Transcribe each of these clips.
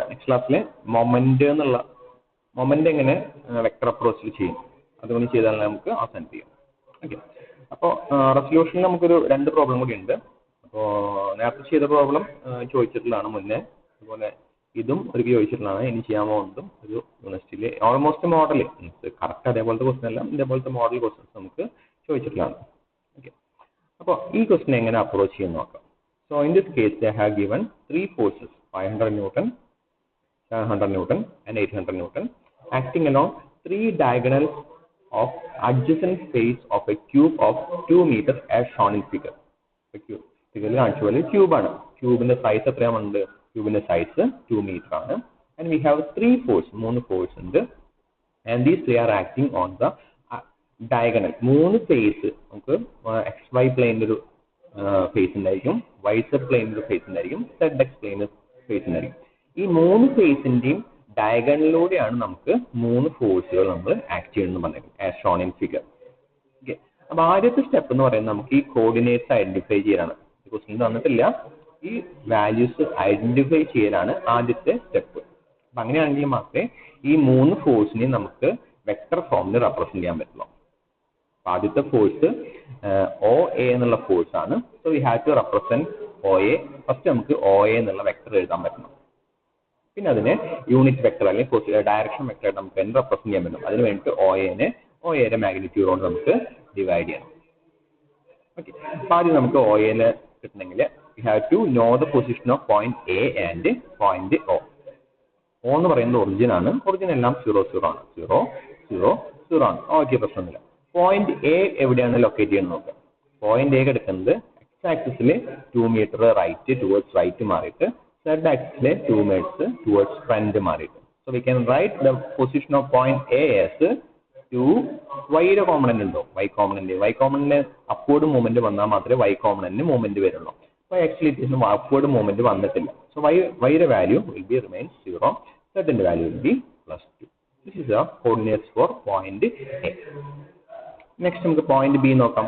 Next ക്ലാസ്സിൽ moment എങ്ങനെ vector അപ്രോച്ചിൽ ചെയ്യും അതുകൊണ്ട് ചെയ്താൽ നമുക്ക് അവസാനം ചെയ്യാം. ഓക്കെ. അപ്പോൾ റെസൊല്യൂഷനിൽ നമുക്കൊരു 2 പ്രോബ്ലം കൂടി ഉണ്ട്. അപ്പോൾ നേരത്തെ ചെയ്ത പ്രോബ്ലം ചോദിച്ചിട്ടുള്ളതാണ് മുന്നേ, അതുപോലെ ഇതും ഒരു ചോദിച്ചിട്ടുള്ളതാണ്. ഇനി ചെയ്യാൻ പോകുന്നതും ഒരു യൂണിവേഴ്സിറ്റിയിൽ ഓൾമോസ്റ്റ് മോഡൽ കറക്റ്റ് അതേപോലത്തെ ക്വസ്റ്റൻ അല്ല, ഇതേപോലത്തെ മോഡൽ ക്വസ്റ്റൻസ് നമുക്ക് ചോദിച്ചിട്ടുള്ളതാണ്. ഓക്കെ. അപ്പോൾ ഈ ക്വസ്റ്റൻ എങ്ങനെ അപ്രോച്ച് ചെയ്യുന്ന നോക്കാം. So in this case they have given 3 forces 500 Newton, 700 Newton and 800 Newton acting along 3 diagonals of adjacent face of a cube of 2 meters as shown in figure. ഫിഗറിൽ കാണിച്ച പോലെ ക്യൂബാണ്. ക്യൂബിന്റെ സൈസ് എത്രയാണുണ്ട്? ക്യൂബിന്റെ സൈസ് 2 meter ആണ്. ആൻഡ് വി ഹാവ് 3 ഫോഴ്സ് ഉണ്ട്. And these 3 are acting on the diagonal. 3 face നമുക്ക് XY പ്ലെയിനിൽ ഒരു ഫേസ് ഉണ്ടായിരിക്കും, YZ പ്ലെയിനിൽ ഒരു ഫേസ് ഉണ്ടായിരിക്കും, ZX പ്ലെയിനിൽ ഫേസ് ഉണ്ടായിരിക്കും. ഈ 3 ഫേസിന്റെയും ഡയഗണലിലൂടെയാണ് നമുക്ക് 3 ഫോഴ്സുകൾ നമ്മൾ ആക്ട് ചെയ്യണമെന്ന് പറഞ്ഞിരിക്കുന്നത് as shown in figure. Okay. അപ്പൊ ആദ്യത്തെ സ്റ്റെപ്പ് എന്ന് പറയുന്നത് നമുക്ക് ഈ കോർഡിനേറ്റ്സ് ഐഡന്റിഫൈ ചെയ്യലാണ്. ക്വസ്റ്റ്യൻ തന്നിട്ടില്ല, ഈ വാല്യൂസ് ഐഡന്റിഫൈ ചെയ്യലാണ് ആദ്യത്തെ സ്റ്റെപ്പ്. അപ്പൊ അങ്ങനെയാണെങ്കിൽ മാത്രമേ ഈ 3 ഫോഴ്സിനെയും നമുക്ക് വെക്ടർ ഫോമിൽ റെപ്രസെന്റ് ചെയ്യാൻ പറ്റുള്ളൂ. ആദ്യത്തെ ഫോഴ്സ് OA എന്നുള്ള ഫോഴ്സ് ആണ്. So we have to represent OA. First നമുക്ക് OA എന്നുള്ള വെക്ടർ എഴുതാൻ പറ്റണം. പിന്നെ അതിനെ യൂണിറ്റ് വെക്ടർ അല്ലെങ്കിൽ ഡയറക്ഷൻ വെക്ടർ നമുക്ക് തന്നെ റെപ്രസെന്റ് ചെയ്യാൻ പറ്റും. അതിന് വേണ്ടിയിട്ട് OAയുടെ മാഗ്നിറ്റ്യൂഡ് കൊണ്ട് നമുക്ക് ഡിവൈഡ് ചെയ്യണം. ഓക്കെ. അപ്പൊ ആദ്യം നമുക്ക് OAനെ കിട്ടണമെങ്കിൽ we have to know the position of point A and point O. O എന്ന് പറയുന്നത് ഒറിജിൻ ആണ്. ഒറിജിൻ എല്ലാം 0, 0 ആണ്. 0, 0, 0 ആണ്. ഓക്കെ, പ്രശ്നമൊന്നുമില്ല. പോയിന്റ് A എവിടെയാണ് ലൊക്കേറ്റ് ചെയ്യുന്നത് നോക്കാം. പോയിന്റ് A എടുക്കുന്നത് X ആക്സിസിൽ 2 meter ടുവേർഡ്സ് റൈറ്റ് മാറിയിട്ട് Z ആക്സിസിലെ 2 meters ടുവേർഡ്സ് ഫ്രണ്ട് മാറിയിട്ട്. So we can write the position of point A as 2 Y component ഉണ്ടോ? Y കോമ്പണന്റ് അപ്വേർഡ് മൂവ്മെന്റ് വന്നാൽ മാത്രമേ Y കോമ്പണന്റിന് മൂവ്മെന്റ് വരുള്ളൂ. അപ്പോൾ ആക്ച്വലി അപ്വേർഡ് മൂവ്മെന്റ് വന്നിട്ടില്ല. സോ Yയുടെ വാല്യൂ വിൽ ബി റിമൈൻസ് 0, Zന്റെ value will be +2. This is the coordinates for point A. Next നമുക്ക് പോയിന്റ് B നോക്കാം.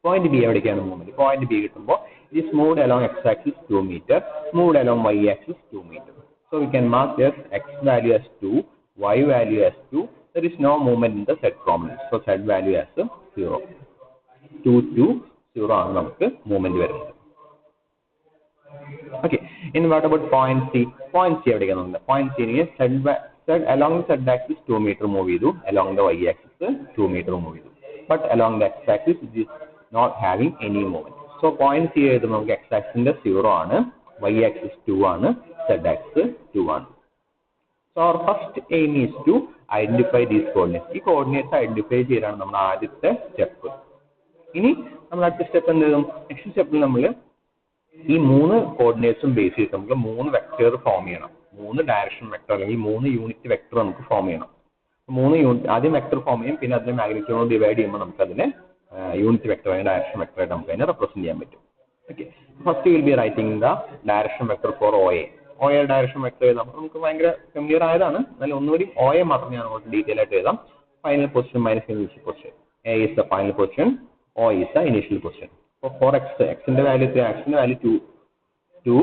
പോയിന്റ് B എവിടേക്കാണ് മൂവ്മെന്റ്? പോയിന്റ് B കിട്ടുമ്പോൾ it is moved along X axis 2 meter, moved along Y axis 2 meter. So we can mark this X value as 2, Y value as 2. There is no movement in the Z component. So Z value as 0. 2 to 0 ആണ് നമുക്ക് movement വരുന്നത്. Okay. In what about point C? Point C എവിടേക്കാണ് നോക്കുന്നത്? Point C along the Z axis 2 meter move ചെയ്തു, along the Y axis 2 meter move ചെയ്തു. But along the X axis it is not having any movement. So point C എഴുതുമ്പോൾ നമുക്ക് X axis 0 ആണ്, Y axis 2 ആണ്, Z axis 2 ആണ്. So our first aim is to identify these coordinates. ഈ coordinates identify ചെയ്യലാണ് നമ്മുടെ ആദ്യത്തെ step. ഇനി നമ്മൾ അടുത്ത സ്റ്റെപ്പ് എന്ത് ചെയ്യും? നെക്സ്റ്റ് സ്റ്റെപ്പിൽ നമ്മൾ ഈ 3 കോർഡിനേറ്റ്സും ബേസ് ചെയ്ത് നമുക്ക് 3 വെക്ടർ ഫോം ചെയ്യണം. 3 ഡയറക്ഷൻ വെക്ടർ അല്ലെങ്കിൽ 3 യൂണിറ്റ് വെക്ടർ നമുക്ക് ഫോം ചെയ്യണം. 3 യൂണിറ്റ് ആദ്യം വെക്ടർ ഫോം ചെയ്യും, പിന്നെ അതിനെ മാഗ്നിറ്റ്യൂഡ് ഡിവൈഡ് ചെയ്യുമ്പോൾ നമുക്ക് അതിനെ യൂണിറ്റ് വെക്ടർ അല്ലെങ്കിൽ ഡയറക്ഷൻ വെക്ടർ ആയിട്ട് നമുക്ക് അതിനെ റെപ്രസെന്റ് ചെയ്യാൻ പറ്റും. Okay. First will be writing the direction vector for OA. OA direction vector എഴുതാം. നമുക്ക് ഭയങ്കര ഫെമിലിയർ ആയതാണ്, എന്നാലും ഒന്നുകൂടി OA മാത്രം ഞാൻ അങ്ങോട്ട് ഡീറ്റെയിൽ ആയിട്ട് എഴുതാം. Final position minus initial position. A is the final position, O is the initial position. So for Xന്റെ വാല്യൂ Xന്റെ വാല്യൂ 2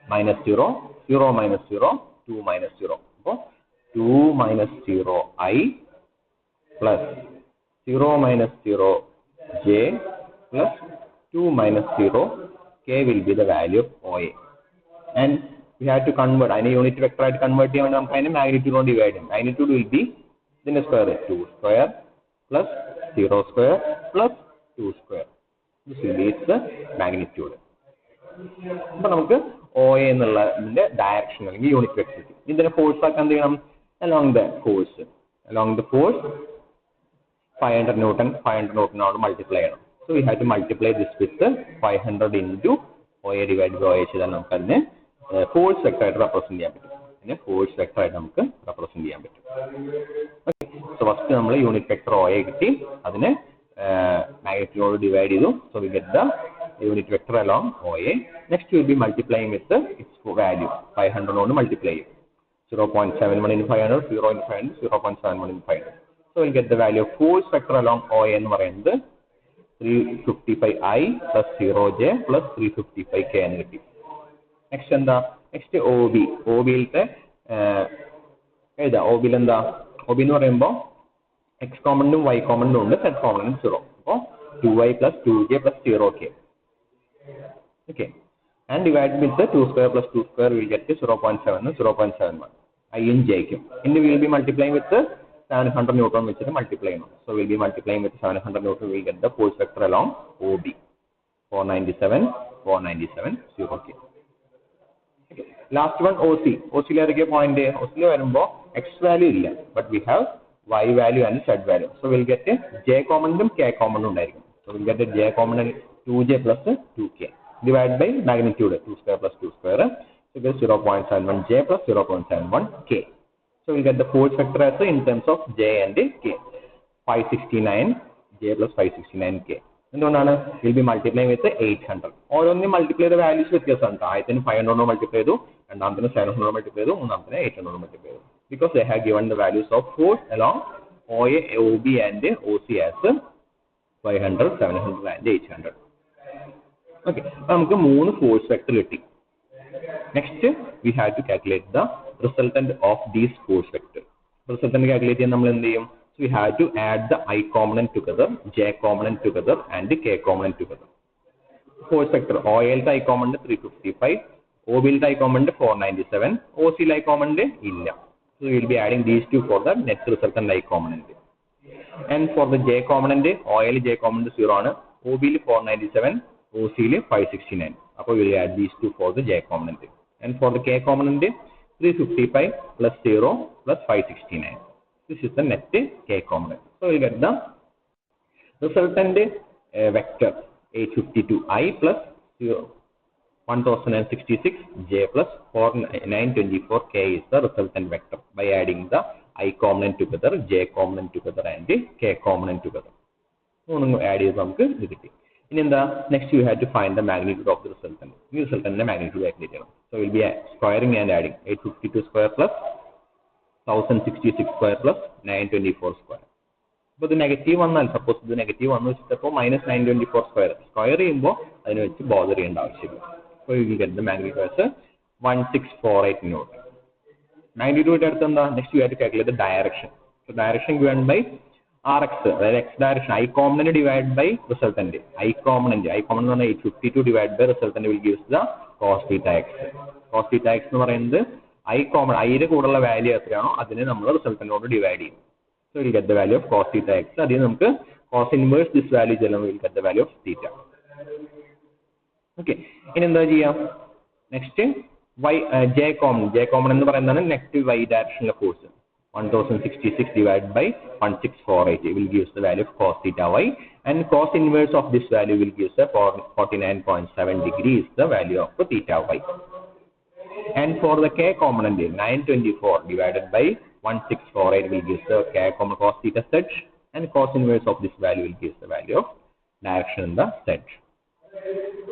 minus 0, 0 minus 0, 2 minus 0. അപ്പോൾ 2 minus 0 I plus 0 minus 0 J plus 2 minus 0 K will be the value of OA. And we have to convert. അതിനെ unit vector ആയിട്ട് convert ചെയ്യാൻ വേണ്ടി നമുക്ക് അതിനെ magnitude കൊണ്ട് ഡിവൈഡ് ചെയ്യും. മാഗ്നിറ്റ്യൂഡ് വിൽ ബി ഇതിന്റെ square 2 square plus 0 square plus 2 square. This will be its magnitude. അപ്പോൾ നമുക്ക് OA എന്നുള്ളതിന്റെ ഡയറക്ഷൻ അല്ലെങ്കിൽ യൂണിറ്റ് വെക്ടർ കിട്ടും. ഇതിന്റെ ഫോഴ്സ് ആക്കാൻ എന്ത് ചെയ്യണം? along the force 500 Newton കൊണ്ട് മൾട്ടിപ്ലൈ ചെയ്യണം. So we have to multiply this with 500 into OA divided by OA ചെയ്താൽ നമുക്ക് അതിനെ ഫോഴ്സ് വെക്ടർ ആയിട്ട് റെപ്രസെന്റ് ചെയ്യാൻ പറ്റും. അതിനെ ഫോഴ്സ് വെക്ടർ ആയിട്ട് നമുക്ക് റെപ്രസെന്റ് ചെയ്യാൻ പറ്റും. ഓക്കെ. സോ ഫസ്റ്റ് നമ്മൾ യൂണിറ്റ് വെക്ടർ OA കിട്ടി, അതിനെ മാഗ്നിറ്റ്യൂഡ് ഡിവൈഡ് ചെയ്തു. So we get the unit vector along OA. Next will B multiplying with its value 500 കൊണ്ട് മൾട്ടിപ്ലൈ ചെയ്യും. 0.71 into 500, 0 into 500, 0.71 into 500. So we'll get the value of force vector along OA എന്ന് പറയുന്നത് 355I plus 0J plus 355K എന്ന് കിട്ടി. Next എന്താ? Next O B, O ബിയിലത്തെ എഴുതാം. O ബിയിൽ എന്താ, ഒ ബി എന്ന് പറയുമ്പോൾ എക്സ് കോമണും വൈ കോമണും ഉണ്ട്, സെഡ് കോമണും 0. അപ്പോൾ 2y plus 2j plus 0k. Okay, and divided with the 2 square plus 2 square, we will get to 0.7 and 0.71. I in j q. And we will be multiplying with the 700 Newton, which is multiplying. So we will be multiplying with 700 Newton, we will get the force vector along OB. 497, 497, 0k. Okay. Last one OC. OC le point A. OC le varumbo x value illa, but we have y value and z value. So we will get a j common and k common. So we will get a j common 2j plus 2k. Divided by magnitude 2 square plus 2 square. So we get 0.71 j plus 0.71 k. So we get the force vector as in terms of j and k. 569 j plus 569 k. And then we'll be multiplying with 800. Or only multiply the values with your son. I think 500 multiply do, and then 700 multiply do, and then 800 multiply do. Because they have given the values of force along OA, OB and OC as 500, 700 and 800. Okay, now we have 3 force vector. Next, we have to calculate the resultant of these force vector. Resultant calculate so we have to add the I component together, j component together, and the k component together. Force vector OL I component 355, OB I component 497, OC I component illa. So we will be adding these two for the net resultant I component. And for the j component, OL j component 0, OB 497, OC 569. So we will add these two for the j component. And for the k component, 355 plus 0 plus 569. This is the net k component. So we get the resultant vector 852i plus 1066 j plus 4924 k is the resultant vector by adding the I component together, j component together, and the k component together. So add is in the next you have to find the magnitude of the resultant. The resultant magnitude. So we will be squaring and adding 852 square plus 1066 square plus 924 square. But the negative one, suppose the negative one is minus 924 square. Square rainbow, I know it's bother and out. So you will get the magnitude as 1648 Newton. Magnitude at the next you have to calculate the direction. So direction given by Rx, x direction, I component divided by resultant. I component 852 divided by resultant will give the cos theta x. Cos theta x is I component, I value of the resultant divide. So we will get the value of cos theta x. Then cos inverse this value, we will get the value of theta. Okay. In the next y j component negative y direction force. 1066 divided by 1648 will give us the value of cos theta y, and cos inverse of this value will give us 49.7 degrees the value of theta y. And for the k component 924 divided by 1648 will give us the k component cos theta z, and cos inverse of this value will give us the value of direction in the z.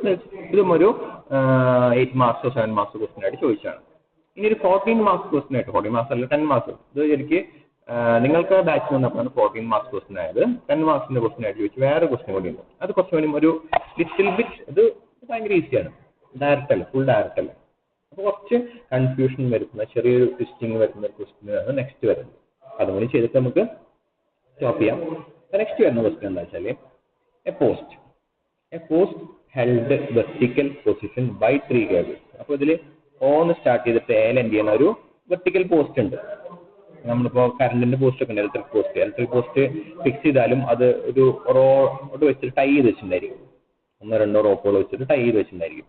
This is 8 marks or 7 marks question. In 14 marks question, 14 marks or 10 marks. This is നിങ്ങൾക്ക് batch വന്നപ്പോൾ 14 marks question ആയത് 10 മാർക്സിന്റെ question ആയിട്ട് ചോദിച്ചു വേറെ question കൂടി ഉണ്ട്. അത് കുറച്ച് വേണ്ടി ഒരു ലിറ്റിൽ ബിറ്റ് ഇത് ഭയങ്കര ഈസിയാണ്, ഡയറക്റ്റ് അല്ല, ഫുൾ ഡയറക്റ്റ് അല്ല. അപ്പോൾ കുറച്ച് കൺഫ്യൂഷൻ വരുന്ന ചെറിയൊരു ട്വിസ്റ്റിംഗ് വരുന്ന ക്വസ്റ്റ്യനാണ് നെക്സ്റ്റ് വരുന്നത്. അതുകൊണ്ട് ചെയ്തിട്ട് നമുക്ക് സ്റ്റോപ്പ് ചെയ്യാം. നെക്സ്റ്റ് വരുന്ന ക്വസ്റ്റ്യൻ എന്താ വെച്ചാൽ a post held vertical position by 3 cables. അപ്പോൾ ഇതിൽ ഓന്ന് സ്റ്റാർട്ട് ചെയ്തിട്ട് എൽ എൻഡ് ചെയ്യുന്ന ഒരു വെർട്ടിക്കൽ പോസ്റ്റ് ഉണ്ട്. നമ്മളിപ്പോൾ കറണ്ടിന്റെ പോസ്റ്റ് ഒക്കെ ഉണ്ട്, ഇലക്ട്രിക് പോസ്റ്റ് ഫിക്സ് ചെയ്താലും അത് ഒരു റോഡ് വെച്ചിട്ട് ടൈ ചെയ്ത് വെച്ചിട്ടുണ്ടായിരിക്കും, 1-2 റോപ്പുകൾ വെച്ചിട്ട് ടൈ ചെയ്ത് വെച്ചിട്ടുണ്ടായിരിക്കും.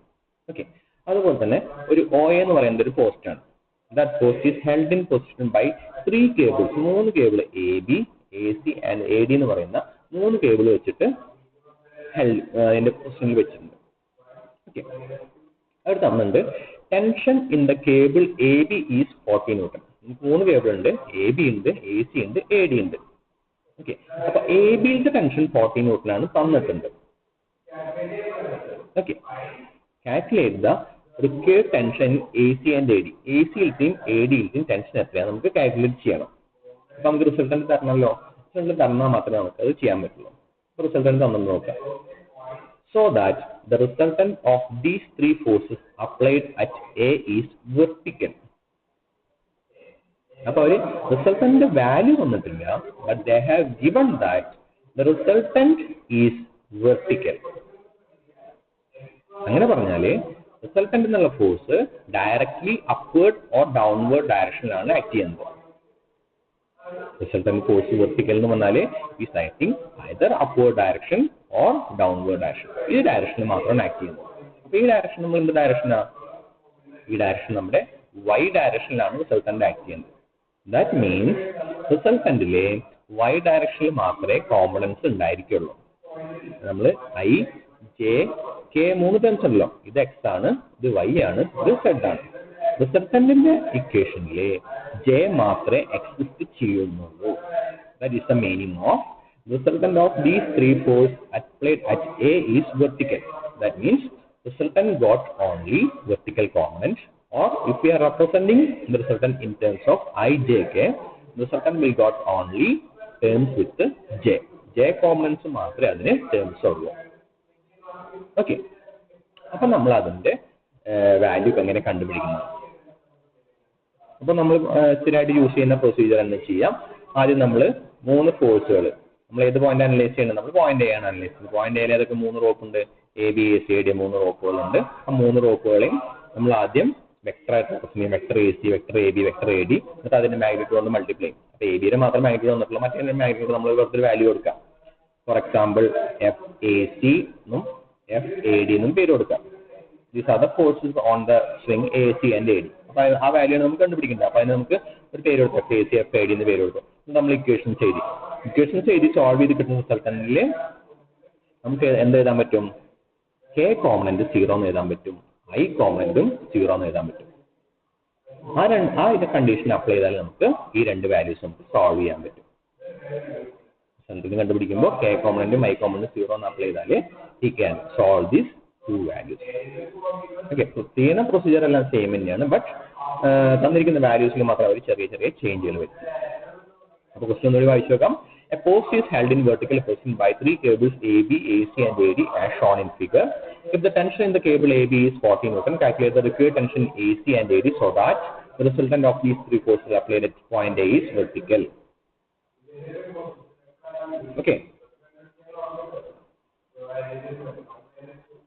ഓക്കെ, അതുപോലെ തന്നെ ഒരു ഒ എന്ന് പറയുന്നത് ഒരു പോസ്റ്റ് ആണ്. That post is held in position by 3 cables. 3 cable A B, A C and A D എന്ന് പറയുന്ന 3 കേബിൾ വെച്ചിട്ട് അതിന്റെ പൊസിഷനിൽ വെച്ചിട്ടുണ്ട്. ഓക്കെ, അവർ തന്നിട്ടുണ്ട് tension in the cable A B is 40 newton. 3 cable ഉണ്ട്, എ ബി ഉണ്ട്, എ സി ഉണ്ട്, എ ഡി ഉണ്ട്. ഓക്കെ, അപ്പൊ എ ബിയിലത്തെ ടെൻഷൻ 40 ന്യൂട്ടൺ ആണ് തന്നിട്ടുണ്ട്. Okay, calculate the required tension A C and A D. A സിയിലത്തെയും എ ഡിയിലത്തെയും ടെൻഷൻ എത്രയാണ് നമുക്ക് കാൽക്കുലേറ്റ് ചെയ്യണം. അപ്പൊ നമുക്ക് റിസൾട്ടന്റ് തരണമല്ലോ, റിസൾട്ട് തന്നാൽ മാത്രമേ നമുക്ക് അത് ചെയ്യാൻ പറ്റുള്ളൂ. റിസൾട്ടന്റ് തന്നെന്ന് നോക്കാം. So that the resultant of these three forces applied at A is vertical. അപ്പോൾ അവർ റിസൾട്ടന്റ് വാല്യൂ തന്നിട്ടില്ല, but they have given that the resultant is vertical. അങ്ങനെ പറഞ്ഞാല് റിസൾട്ടന്റ് എന്നുള്ള force directly upward or downward ഡയറക്ഷനിലാണ് act ചെയ്യുന്നത്. Resultant force vertical എന്ന് പറഞ്ഞാൽ is acting either upward direction or downward direction. ഈ ഡയറക്ഷനിൽ മാത്രമാണ് ആക്ട് ചെയ്യുന്നത്. അപ്പൊ ഈ ഡയറക്ഷൻ നമ്മൾ എന്ത് ഡയറക്ഷനാ? ഈ ഡയറക്ഷൻ നമ്മുടെ വൈ ഡയറക്ഷനിലാണ് റിസൾട്ടന്റ് ആക്ട് ചെയ്യുന്നത്. ദാറ്റ് മീൻസ് റിസൾട്ടന്റിലെ വൈ ഡയറക്ഷനിൽ മാത്രമേ കോമ്പണൻസ് ഉണ്ടായിരിക്കുള്ളൂ. നമ്മൾ ഐ, ജെ, കെ മൂന്ന് ടേംസ് ഉണ്ടല്ലോ. ഇത് എക്സ് ആണ്, ഇത് വൈ ആണ്, ഇത് സെഡ് ആണ്. റിസൾട്ടന്റിന്റെ ഇക്വേഷനിലെ ജെ മാത്രമേ എക്സിസ്റ്റ് ചെയ്യുന്നുള്ളൂ. That is the meaning of resultant of these three forces applied at A is vertical. That means resultant got only vertical components, or if we are representing the resultant in terms of I, J, K, resultant will got only terms with the J components മാത്രമേ അതിന് terms ഉള്ളൂ. Okay, അപ്പൊ നമ്മൾ അതിന്റെ value എങ്ങനെ കണ്ടുപിടിക്കുന്നത്? അപ്പൊ നമ്മൾ സ്ഥിരമായിട്ട് യൂസ് ചെയ്യുന്ന പ്രൊസീജിയർ എന്ന് ചെയ്യാം. ആദ്യം നമ്മൾ മൂന്ന് ഫോഴ്സുകൾ നമ്മൾ ഏത് പോയിന്റ് അനലൈസ് ചെയ്യണം? നമ്മൾ പോയിന്റ് എ ആണ് അനലൈസ് ചെയ്യുന്നത്. പോയിന്റ് എയിൽ ഏതൊക്കെ മൂന്ന് റോപ്പ് ഉണ്ട്? A B A C A D മൂന്ന് റോപ്പുകളുണ്ട്. ആ മൂന്ന് റോപ്പുകളെയും നമ്മൾ ആദ്യം വെക്ടർ ആയിട്ട് റെപ്രസെന്റ് ചെയ്യും. Vector A C, vector A B, vector A D. എന്നിട്ട് അതിന്റെ മാഗ്നിറ്റ്യൂഡ് കൊണ്ട് മൾട്ടിപ്ലൈ ചെയ്യും. അപ്പൊ എ ബിയുടെ മാത്രം മാഗ്നിറ്റ്യൂഡ് വന്നിട്ടുള്ള മറ്റേ മാഗ്നിറ്റ്യൂഡ് നമ്മൾ വെറുതെ വാല്യൂ കൊടുക്കാം. For example F A C എന്നും എഫ് എ ഡി എന്നും പേര് കൊടുക്കാം. These are the forces on the string A C and A D. അപ്പൊ ആ വാല്യൂ നമുക്ക് കണ്ടുപിടിക്കേണ്ടത്. അപ്പൊ അതിന് നമുക്ക് ഒരു പേര് കൊടുക്കാം, F A C F A D എന്ന് പേര് കൊടുക്കും. നമ്മൾ ഇക്വേഷൻസ് എഴുതി സോൾവ് ചെയ്ത് കിട്ടുന്ന റിസൾട്ടന്റിൽ നമുക്ക് എന്ത് എഴുതാൻ പറ്റും? കെ കോമ്പണന്റ് 0 എന്ന് എഴുതാൻ പറ്റും, ഐ കോമ്പണന്റും 0 എന്ന് എഴുതാൻ പറ്റും. ആ ഇത് കണ്ടീഷൻ അപ്ലൈ ചെയ്താൽ നമുക്ക് ഈ രണ്ട് വാല്യൂസ് നമുക്ക് സോൾവ് ചെയ്യാൻ പറ്റും. റിസൾട്ടന്റ് കണ്ടുപിടിക്കുമ്പോൾ കെ കോമ്പണന്റും ഐ കോമ്പണന്റും 0 എന്ന് അപ്ലൈ ചെയ്താൽ he can solve these two values. Okay, ചെയ്യുന്ന പ്രൊസീജിയർ എല്ലാം സെയിം തന്നെയാണ്, ബട്ട് തന്നിരിക്കുന്ന വാല്യൂസിൽ മാത്രം അവർ ചെറിയ ചേഞ്ചുകൾ വരും. അപ്പൊ ക്വസ്റ്റ്യൻ ഒന്നുകൂടി വായിച്ചു നോക്കാം. A post is held in vertical position by three cables AB, AC and AD as shown in figure. If the tension in the cable AB is 40 Newton, calculate the required tension AC and AD so that the resultant of these three forces applied at point A is vertical. Okay.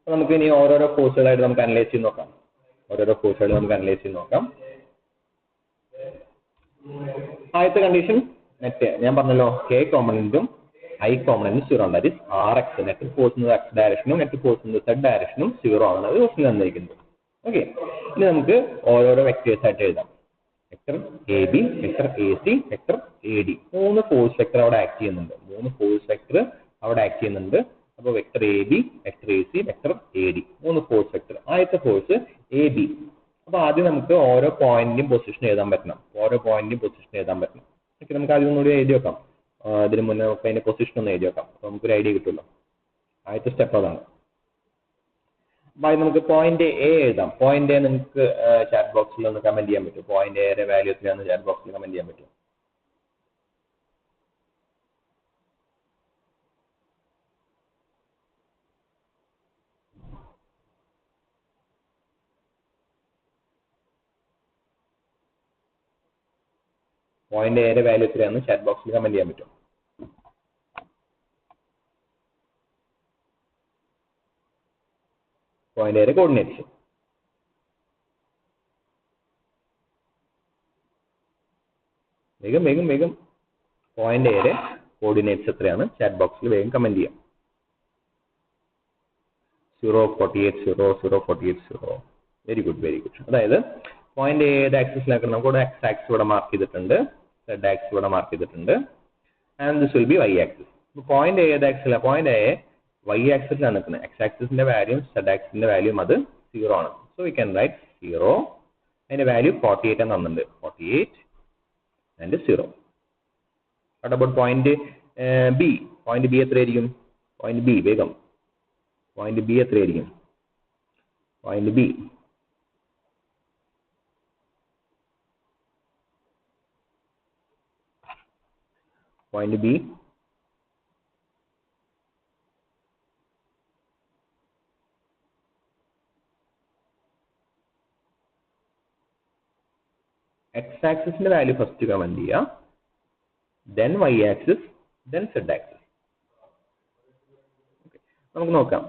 നമുക്ക് ഇനി ഓരോരോ ഫോഴ്സുകളായിട്ട് നമുക്ക് analyse ചെയ്ത് നോക്കാം. ആദ്യത്തെ condition net ഞാൻ പറഞ്ഞല്ലോ, K കോമ്പണന്റും I കോമ്പണന്റും 0 ആണ്. That is R X. Net force എന്നത് എക്സ് ഡയറക്ഷനും നെറ്റ് ഫോഴ്സ് എന്നത് സെഡ് ഡയറക്ഷനും 0 ആണ്. അത് ക്വസ്റ്റ്യൻ തന്നിരിക്കുന്നത്. ഓക്കെ, ഇനി നമുക്ക് ഓരോരോ വെക്ടേഴ്സ് ആയിട്ട് എഴുതാം. Vector A B, vector A C, vector A D. മൂന്ന് ഫോഴ്സ് വെക്ടർ അവിടെ ആക്ട് ചെയ്യുന്നുണ്ട്. അപ്പോൾ vector A B, vector A C, vector A D, മൂന്ന് ഫോഴ്സ് വെക്ടർ. ആദ്യത്തെ ഫോഴ്സ് എ ബി. അപ്പൊ ആദ്യം നമുക്ക് ഓരോ പോയിന്റിന്റെയും പൊസിഷൻ എഴുതാൻ പറ്റണം. ഓക്കെ, നമുക്ക് ആദ്യം ഒന്നുകൂടി എഴുതി വെക്കാം. ഇതിന് മുന്നേ നമുക്ക് അതിന്റെ പൊസിഷൻ ഒന്ന് എഴുതി വെക്കാം. അപ്പൊ നമുക്കൊരു ഐഡിയ കിട്ടുമല്ലോ. ആദ്യത്തെ സ്റ്റെപ്പ് അതാണ്. അപ്പൊ നമുക്ക് പോയിന്റ് എ എഴുതാം. പോയിന്റ് എ നിങ്ങൾക്ക് ചാറ്റ് ബോക്സിൽ ഒന്ന് കമന്റ് ചെയ്യാൻ പറ്റും. പോയിന്റ് എയുടെ വാല്യൂ എത്രയാണെന്ന് ചാറ്റ് ബോക്സിൽ കമന്റ് ചെയ്യാൻ പറ്റും. പോയിന്റ് എയുടെ വാല്യൂ എത്രയാണെന്ന് ചാറ്റ് ബോക്സിൽ കമന്റ് ചെയ്യാൻ പറ്റും. പോയിന്റ് എയുടെ കോർഡിനേറ്റ്സ് വേഗം പോയിന്റ് എയുടെ കോർഡിനേറ്റ്സ് എത്രയാണ് ചാറ്റ് ബോക്സിൽ വേഗം കമന്റ് ചെയ്യാം. 0, 48, 0, 0, 48, 0. Very good. അതായത് പോയിന്റ് എയുടെ ആക്സിസിലാക്കണം. നമുക്ക് എക്സ് ആക്സിസ് ഇവിടെ മാർക്ക് ചെയ്തിട്ടുണ്ട്, സെഡ് ആക്സിസ് ഇവിടെ മാർക്ക് ചെയ്തിട്ടുണ്ട്, and this will be Y axis. Point എയുടെ ആക്സിസിലാണ്, പോയിന്റ് എ വൈ ആക്സിസിലാണ് നിൽക്കുന്നത്. എക്സ് ആക്സിസിന്റെ വാല്യൂം സെഡ് ആക്സിസിന്റെ വാല്യൂം അത് 0 ആണ്. So we can write 0. അതിന്റെ വാല്യൂ 48 എന്ന് തന്നിട്ടുണ്ട്. 48 and 0. What about point B? Point B എത്രയായിരിക്കും? പോയിന്റ് ബി എത്രയായിരിക്കും? പോയിന്റ് ബി എക്സ് ആക്സിസിന്റെ വാല്യൂ ഫസ്റ്റ് കമന്റ് ചെയ്യുക, then Y axis, then Z axis. നമുക്ക് നോക്കാം.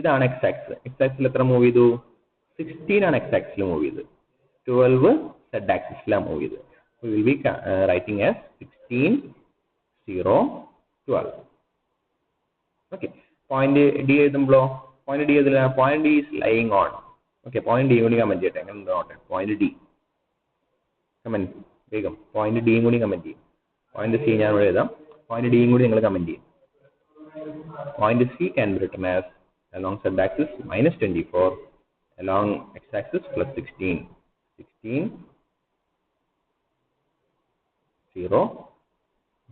ഇതാണ് എക്സ് ആക്സിസ്. എക്സ് ആക്സിൽ എത്ര മൂവ് ചെയ്തു? 16 ആണ് എക്സ് ആക്സിൽ മൂവ് ചെയ്തത്, 12 സെഡ് ആക്സിസിലാണ് മൂവ് ചെയ്തത്. We will be writing as 16, 0, 12. Okay. Point D എഴുതുമ്പോൾ point D എഴുതില്ല. Point D is lying on. Okay. Point D കൂടി കമന്റ് ചെയ്യട്ടെ. അങ്ങനെ നോട്ടെ. Point D. കമന്റ് വേഗം. Point D കൂടി കമന്റ് ചെയ്യും. Point C ഞാൻ ഇവിടെ എഴുതാം. Point D കൂടി നിങ്ങൾ കമന്റ് ചെയ്യും. Point C can be written as along z axis minus 24, along x axis plus 16. 16, 0,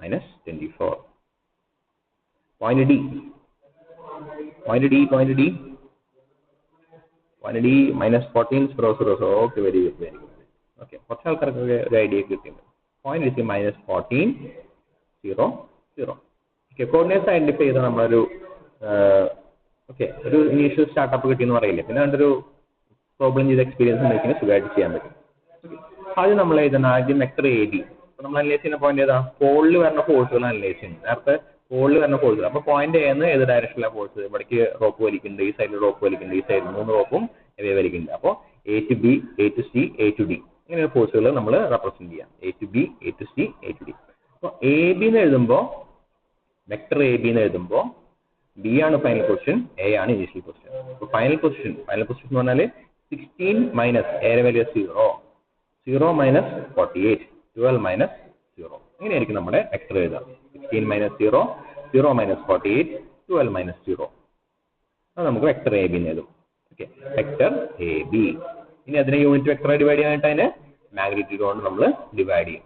minus 24. Point D. Point D. Point D. Point D minus 14, 0, 0, 0. Okay, very good, very good. Okay, what's our idea? Point is minus 14, 0, 0. Okay, coordinates identify ചെയ്ത നമ്മളൊരു okay ഒരു initial startup കിട്ടിയെന്ന് പറയില്ലേ, പിന്നെ അതിൻ്റെ problem ചെയ്ത experience ഉണ്ടെങ്കിൽ സുഖമായിട്ട് ചെയ്യാൻ പറ്റും. ആദ്യം നമ്മൾ എഴുതുന്ന ആദ്യം വെക്ടർ എ ബി. അപ്പോൾ നമ്മൾ അനലൈസ് ചെയ്യുന്ന പോയിന്റ് ഏതാ? പോളിൽ വരുന്ന ഫോഴ്സുകൾ അനലൈസ് ചെയ്യുന്നത്. നേരത്തെ പോളിൽ വരുന്ന ഫോഴ്സുകൾ. അപ്പോൾ പോയിന്റ് എന്ന് ഏത് ഡയറക്ഷനിലാണ് ഫോഴ്സ്? ഇവിടേക്ക് റോപ്പ് വലിക്കുന്നുണ്ട്, ഈ സൈഡിൽ റോപ്പ് വലിക്കുന്നുണ്ട്, ഈ സൈഡിൽ 3 റോപ്പും ഇവയെ വലിക്കുന്നുണ്ട്. അപ്പോൾ A to B, A to C, A to D ഇങ്ങനെ ഫോഴ്സുകൾ നമ്മൾ റെപ്രസെന്റ് ചെയ്യാം. A to B, A to C, A to D. അപ്പോൾ എ ബി എന്ന് എഴുതുമ്പോൾ വെക്ടർ എ ബി എന്ന് എഴുതുമ്പോൾ ബി ആണ് ഫൈനൽ പൊസിഷൻ, എ ആണ് ഇനീഷ്യൽ പൊസിഷൻ. അപ്പോൾ ഫൈനൽ പൊസിഷൻ എന്ന് പറഞ്ഞാൽ 16 മൈനസ് എയുടെ വാല്യൂ 0, 0 മൈനസ് 48, 12 മൈനസ് 0. ഇങ്ങനെയായിരിക്കും നമ്മുടെ വെക്ടർ എഴുതുക. 16 മൈനസ് 0, 0 മൈനസ് 48, 12 മൈനസ് 0. അത് നമുക്ക് വെക്ടർ എ ബി എന്ന് എഴുതും. Okay, vector A B. ഇനി അതിനെ യൂണിറ്റ് വെക്ടറായി ഡിവൈഡ് ചെയ്യാനായിട്ട് അതിനെ മാഗ്നിറ്റ്യൂഡ് കൊണ്ട് നമ്മൾ ഡിവൈഡ് ചെയ്യും.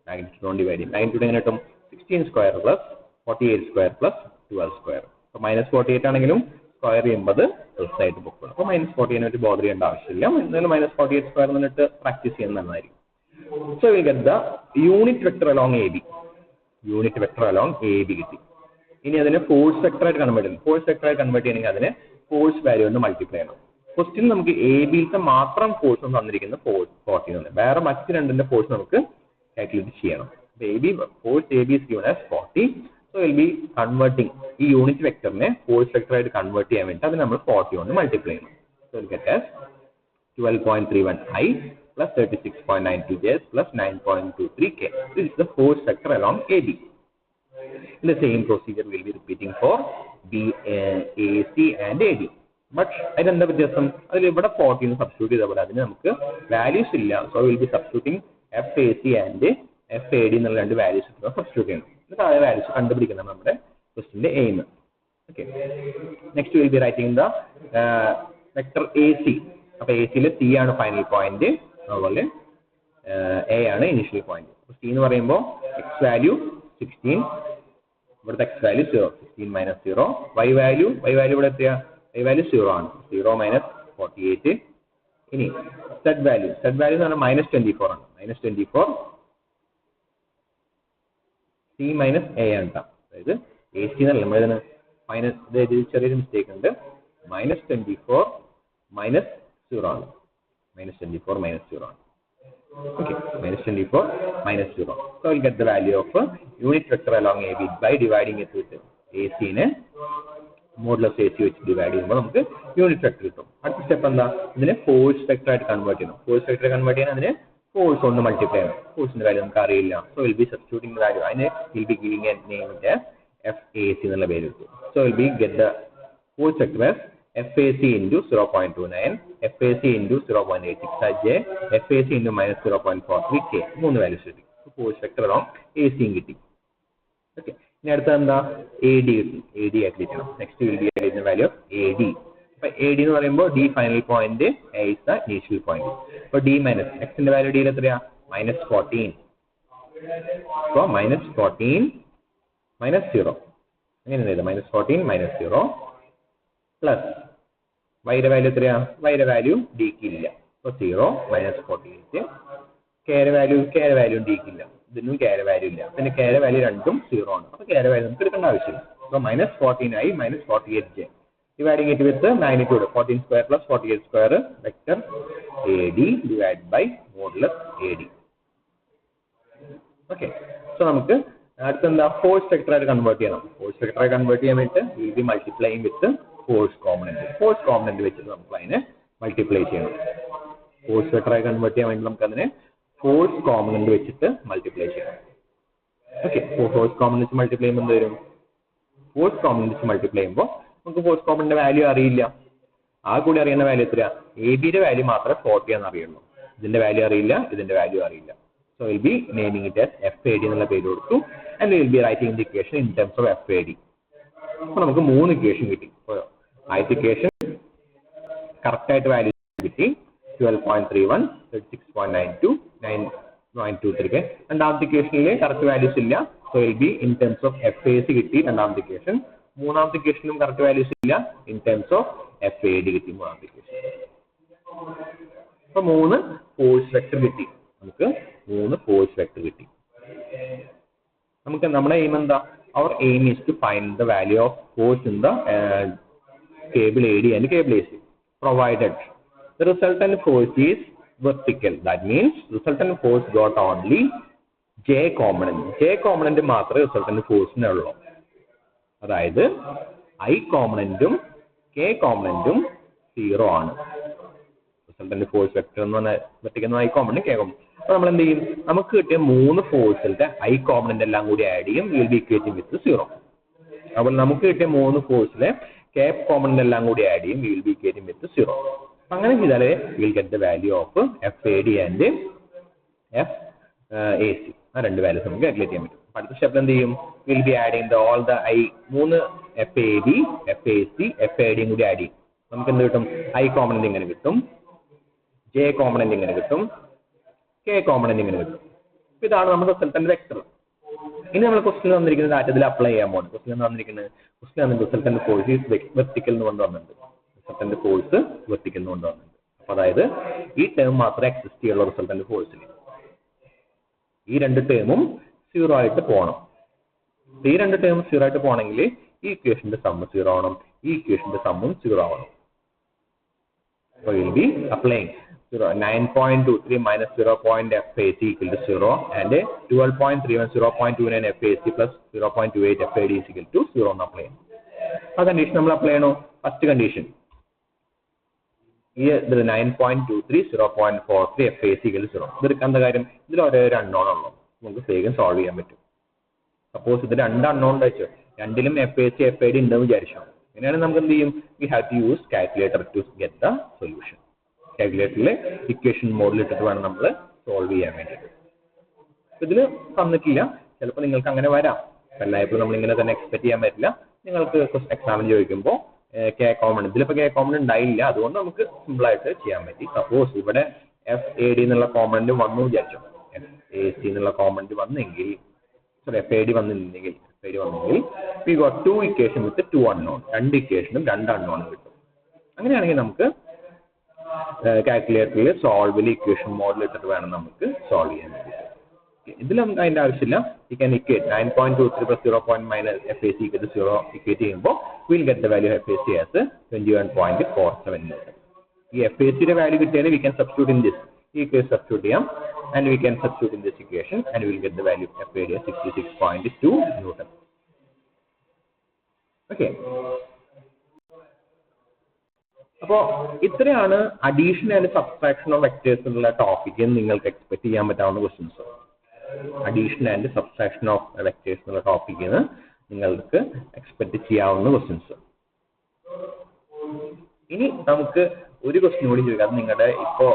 മാഗ്നിറ്റ്യൂഡ് എങ്ങനെ കിട്ടും? 16 square plus 48 square plus 12 square. അപ്പോൾ മൈനസ് 48 ആണെങ്കിലും സ്ക്വയർ ചെയ്യുമ്പോൾ പ്ലസ് ആയിട്ട് പൊക്കണം. അപ്പോൾ മൈനസ് 48 ആയിട്ട് ബോധർ ചെയ്യേണ്ട ആവശ്യമില്ല. എന്നാലും മൈനസ് 48 സ്ക്വയർ എന്നിട്ട് പ്രാക്ടീസ് ചെയ്യുന്നത് നന്നായിരിക്കും. So will get the unit vector along A B. Unit vector along A B കിട്ടി. ഇനി അതിനെ ഫോഴ്സ് വെക്ടറായിട്ട് കൺവേർട്ട് ചെയ്യണം. ഫോഴ്സ് വെക്ടറായിട്ട് കൺവേർട്ട് ചെയ്യണമെങ്കിൽ അതിനെ ഫോഴ്സ് വാല്യൂ കൊണ്ട് മൾട്ടിപ്ലൈ ചെയ്യണം. ക്വസ്റ്റ്യൻ നമുക്ക് എ ബിയിലത്തെ മാത്രം ഫോഴ്സ് തന്നിരിക്കുന്ന 40 ആണ്. വേറെ മറ്റ് രണ്ടിന്റെ ഫോഴ്സ് നമുക്ക് കാൽക്കുലേറ്റ് ചെയ്യണം. Force A B is given as 40. So we'll be converting ഈ യൂണിറ്റ് വെക്ടറിനെ ഫോഴ്സ് വെക്ടറായിട്ട് കൺവേർട്ട് ചെയ്യാൻ വേണ്ടി അത് നമ്മൾ 40 കൊണ്ട് മൾട്ടിപ്ലൈ ചെയ്യണം. So we'll get as 12.31 I plus 36.92 J plus 9.23 K. This is the force vector along AB. In the same procedure we'll be repeating for B, AC and AD. But അതിനെന്താ വ്യത്യാസം? അതിൽ ഇവിടെ 40 സബ്സ്റ്റിറ്റ്യൂട്ട് ചെയ്തപ്പോൾ അതിന് നമുക്ക് values ഇല്ല. So we'll be substituting FAC and FAD എന്നുള്ള രണ്ട് വാല്യൂസ് സബ്സ്റ്റിറ്റ്യൂട്ട് ചെയ്യണം. താഴെ വാല്യൂസ് കണ്ടുപിടിക്കണം നമ്മുടെ ക്വസ്റ്റിന്റെ aim. Okay, next will be writing the vector A C. അപ്പോൾ എ സിയിൽ സി ആണ് ഫൈനൽ പോയിന്റ്, അതുപോലെ എ ആണ് ഇനീഷ്യൽ പോയിന്റ്. സി എന്ന് പറയുമ്പോൾ എക്സ് വാല്യൂ 16, ഇവിടുത്തെ X value 0, 16 minus 0. Y value ഇവിടെ എത്തിയ വൈ വാല്യൂ 0 ആണ്, 0 മൈനസ് 48. ഇനി സെഡ് വാല്യൂ എന്ന് പറഞ്ഞാൽ മൈനസ് 24 ആണ്. മൈനസ് 24 സി മൈനസ് എ ആണ് കേട്ടോ. അതായത് എ സി എന്നല്ല നമ്മൾ മൈനസ്, ചെറിയൊരു മിസ്റ്റേക്ക് ഉണ്ട്. മൈനസ് 24 മൈനസ് 0 ആണ്. മൈനസ് 24 മൈനസ് 0 ആണ്. Okay, minus 24 minus 0. So will get the value of unit vector along A B by dividing it with A സിനെ മോഡുലസ് എ സി വെച്ച് ഡിവൈഡ് ചെയ്യുമ്പോൾ നമുക്ക് യൂണിറ്റ് വെക്ടർ കിട്ടും. അടുത്ത സ്റ്റെപ്പ് എന്താ? ഇതിനെ ഫോഴ്സ് വെക്ടറായിട്ട് കൺവേർട്ട് ചെയ്യണം. ഫോഴ്സ് വെക്ടർ കൺവേർട്ട് ചെയ്യാൻ അതിനെ ഫോഴ്സ് കൊണ്ട് മൾട്ടിപ്ലൈ ചെയ്യണം. ഫോഴ്സിന്റെ വാല്യൂ നമുക്ക് അറിയില്ല. So will be substituting value. അതിനെ will be giving a name FAC എന്നുള്ള പേര് കിട്ടും. So will be get the force vector as FAC into 0.29, FAC into 0.86 J, FAC into minus 0.43 K. 3 values കിട്ടി. Force vector along AC കിട്ടി. Okay, ഇനി അടുത്ത എന്താ? AD കിട്ടി. AD ആക്കിയിരിക്കണം. Next will be the value of AD. അപ്പോൾ AD എന്ന് പറയുമ്പോൾ D final point, A is the initial point. അപ്പോൾ D മൈനസ് എക്സിന്റെ വാല്യൂ ഡിയിൽ എത്രയാ? മൈനസ് 14. അപ്പോൾ മൈനസ് 14 മൈനസ് 0 അങ്ങനെ ചെയ്താൽ മൈനസ് 14 മൈനസ് 0 പ്ലസ് വൈയുടെ വാല്യൂ എത്രയാ? വൈയുടെ വാല്യൂ ഡിക്ക് ഇല്ല. അപ്പോൾ 0 മൈനസ് 48. കെയുടെ വാല്യൂ ഡിക്ക് ഇല്ല. ഇതിനും കെയുടെ വാല്യൂ ഇല്ല. പിന്നെ കെയുടെ വാല്യൂ രണ്ടും 0 ആണ്. അപ്പോൾ കെയുടെ വാല്യൂ നമുക്ക് എടുക്കേണ്ട ആവശ്യമില്ല. അപ്പോൾ minus 14 I minus 48 J. Dividing it with the magnitude 14 square plus 48 square vector AD divided by modulus AD. Okay. So നമുക്ക് അടുത്തെന്താ ഫോഴ്സ് വെക്ടറായിട്ട് കൺവേർട്ട് ചെയ്യണം. ഫോഴ്സ് വെക്ടറായി കൺവേർട്ട് ചെയ്യാൻ വേണ്ടിയിട്ട് will be multiplying with force component. Force component വെച്ചിട്ട് നമുക്ക് അതിനെ multiply ചെയ്യണം. Force വെക്ടറായി convert ചെയ്യാൻ വേണ്ടി നമുക്ക് അതിനെ ഫോഴ്സ് കോമ്പണന്റ് വെച്ചിട്ട് മൾട്ടിപ്ലൈ ചെയ്യണം. ഓക്കെ. ഫോഴ്സ് കോമ്പണന്റ് വെച്ച് മൾട്ടിപ്ലൈ ചെയ്യുമ്പോൾ എന്ത് വരും? ഫോഴ്സ് കോമ്പണന്റ് വെച്ച് മൾട്ടിപ്ലൈ ചെയ്യുമ്പോൾ നമുക്ക് ഫോഴ്സ് കോമ്പണന്റ് വാല്യൂ അറിയില്ല. ആ കൂടി അറിയുന്ന വാല്യൂ എത്രയാ? എ ബിയുടെ വാല്യൂ മാത്രമേ 40 എന്ന് അറിയുള്ളൂ. ഇതിന്റെ വാല്യൂ അറിയില്ല, ഇതിന്റെ വാല്യൂ അറിയില്ല. So we'll be naming it as FAD എന്നുള്ള പേര് കൊടുത്തു. And we will be writing the equation in terms of FAD. അപ്പോൾ നമുക്ക് 3 ഇക്വേഷൻ കിട്ടി. ആദ്യത്തെ ഇക്വേഷൻ കറക്റ്റ് ആയിട്ട് വാല്യൂ കിട്ടി 12.31, 36.92, 9.23. രണ്ടാമത്തെ ഇക്വേഷനിൽ കറക്റ്റ് വാല്യൂസ് ഇല്ല. So will be in terms of FAC കിട്ടി രണ്ടാമത്തെ ഇക്വേഷൻ. മൂന്നാമത്തെ ഇക്വേഷനിലും കറക്റ്റ് വാല്യൂസ് ഇല്ല. In terms of FAD കിട്ടി മൂന്നാമത്തെ ഇക്വേഷൻ. അപ്പോൾ 3 ഫോഴ്സ് വെക്ടർ കിട്ടി. നമുക്ക് 3 ഫോഴ്സ് വെക്ടർ കിട്ടി. നമുക്ക് നമ്മുടെ എയിം എന്താ? Our aim is to find the value of force in the cable AD and cable AC provided the resultant force is vertical. That means resultant force got only J component. J component മാത്രമേ resultant force ഉള്ളൂ. അതായത് I componentഉം K componentഉം 0 ആണ്. Resultant force vector എന്ന് പറഞ്ഞാൽ വെട്ടിക്കുന്ന I component K component. അപ്പോൾ നമ്മൾ എന്ത് ചെയ്യും? നമുക്ക് കിട്ടിയ 3 ഫോഴ്സിന്റെ I കോമ്പണന്റ് എല്ലാം കൂടി ആഡ് ചെയ്യും. വിൽ ബി ഇക്വേറ്റിംഗ് വിത്ത് 0. അപ്പോൾ നമുക്ക് കിട്ടിയ 3 ഫോഴ്സിലെ K കോമ്പണന്റ് എല്ലാം കൂടി ആഡ് ചെയ്യും. വിൽ ബി ഇക്വേറ്റിംഗ് വിത്ത് 0. അങ്ങനെ ചെയ്താലേ will get the value of FAD and FAC. ആ രണ്ട് വാല്യൂസ് നമുക്ക് കാൽക്കുലേറ്റ് ചെയ്യാൻ പറ്റും. അടുത്ത സ്റ്റെപ്പിൽ എന്ത് ചെയ്യും? Will be adding the all the 3 FAD, FAC, FADയും കൂടി ആഡ് ചെയ്യും. നമുക്ക് എന്ത് കിട്ടും? I കോമ്പണന്റ് ഇങ്ങനെ കിട്ടും, J കോമ്പണന്റ് ഇങ്ങനെ കിട്ടും, K കോമ്പണന്റ് ഇങ്ങനെ കിട്ടും. ഇതാണ് നമ്മുടെ റിസൾട്ടന്റ് വെക്ടർ. ഇനി നമ്മൾ ക്വസ്റ്റ്യൻ തന്നിരിക്കുന്ന ഡാറ്റ ഇതിൽ അപ്ലൈ ചെയ്യാൻ പോകുന്നത്. ക്വസ്റ്റ്യൻ തന്നിരിക്കുന്നത് റിസൾട്ടന്റ് ഫോഴ്സ് വെർട്ടിക്കൽ എന്ന് കൊണ്ടുവന്നിട്ടുണ്ട്. റിസൾട്ടന്റ് ഫോഴ്സ് വെർട്ടിക്കൽ എന്ന് കൊണ്ടുവന്നിട്ടുണ്ട്. അപ്പൊ അതായത് ഈ ടേം മാത്രമേ എക്സിസ്റ്റ് ചെയ്യുള്ളൂ റിസൾട്ടന്റ് ഫോഴ്സിൽ. ഈ രണ്ട് ടേമും 0 ആയിട്ട് പോകണം. ഈ രണ്ട് ടേമും 0 ആയിട്ട് പോകണമെങ്കിൽ ഈ ഇക്വേഷന്റെ സമ്മ് 0 ആവണം, ഈ ഇക്വേഷന്റെ സമ്മും 0 ആവണം. So we will be applying 9.23 minus 0.FAC equal to 0 and 12.31 0.29 FAC plus 0.28 FAD is equal to 0 എന്ന് അപ്ലൈ ചെയ്യണം. ആ കണ്ടീഷൻ നമ്മൾ അപ്ലൈ ചെയ്യണോ? ഫസ്റ്റ് കണ്ടീഷൻ ഈ 9.23 0.43 FAC equal to 0. ഇതെടുക്കാൻ എന്താ കാര്യം? ഇതിൽ ഒരേ ഒരു അൺനോൺ ഉള്ളൂ. നമുക്ക് വേഗം സോൾവ് ചെയ്യാൻ പറ്റും. സപ്പോസ് ഇത് 2 അൺനോൺ വെച്ചോ, രണ്ടിലും FAC FAD ഉണ്ടെന്ന് വിചാരിച്ചോ. അങ്ങനെയാണെങ്കിൽ നമുക്ക് എന്ത് ചെയ്യും? We have to use calculator to get the solution. കാൽക്കുലേറ്ററിലെ ഇക്വേഷൻ മോഡിൽ ഇട്ടിട്ട് വേണം നമ്മൾ സോൾവ് ചെയ്യാൻ വേണ്ടിയിട്ട്. ഇതിൽ തന്നിട്ടില്ല, ചിലപ്പോൾ നിങ്ങൾക്ക് അങ്ങനെ വരാം. എല്ലായ്പ്പോഴും നമ്മളിങ്ങനെ തന്നെ എക്സ്പെക്ട് ചെയ്യാൻ പറ്റില്ല. നിങ്ങൾക്ക് എക്സാമിന് ചോദിക്കുമ്പോൾ K കോമൺ, ഇതിലിപ്പോൾ K കോമൺ ഉണ്ടായില്ല, അതുകൊണ്ട് നമുക്ക് സിമ്പിൾ ആയിട്ട് ചെയ്യാൻ പറ്റി. സപ്പോസ് ഇവിടെ FAD എന്നുള്ള കോമണന്റ് വന്നു വിചാരിച്ചോ, FAC എന്നുള്ള കോമണന്റ് വന്നെങ്കിൽ, സോറി FAD വന്നില്ലെങ്കിൽ we got 2 equation with 2 unknown. രണ്ട് ഇക്വേഷനും 2 അൺനോൺ കിട്ടും. അങ്ങനെയാണെങ്കിൽ നമുക്ക് കാൽക്കുലേറ്ററിൽ സോൾവിൽ ഇക്വേഷൻ മോഡൽ ഇട്ടിട്ട് വേണം നമുക്ക് സോൾവ് ചെയ്യാൻ വേണ്ടി. ഇതിൽ നമുക്ക് അതിന്റെ ആവശ്യമില്ല. You can equate 9.23 plus 0. minus FAC equal to 0 equate ചെയ്യുമ്പോൾ we'll get the value of FAC as 21.47 Newton. ഈ FACയുടെ വാല്യൂ കിട്ടിയാൽ we can substitute in this. ഈ ഇക്വേഷൻ സബ്സ്റ്റിറ്റ്യൂട്ട് ചെയ്യാം and we can substitute in this equation and we will get the value of FAD as 66.2 Newton. Okay. അപ്പോൾ ഇത്രയാണ് addition and subtraction of vectors എന്നുള്ള ടോപ്പിക്കിൽ നിങ്ങൾക്ക് expect ചെയ്യാൻ പറ്റാവുന്ന questions. Addition and subtraction of vectors എന്നുള്ള ടോപ്പിക്കിൽ നിന്ന് നിങ്ങൾക്ക് എക്സ്പെക്ട് ചെയ്യാവുന്ന ക്വസ്റ്റ്യൻസ്. ഇനി നമുക്ക് ഒരു ക്വസ്റ്റ്യൻ കൂടി ചോദിക്കാം. അത് നിങ്ങളുടെ ഇപ്പോൾ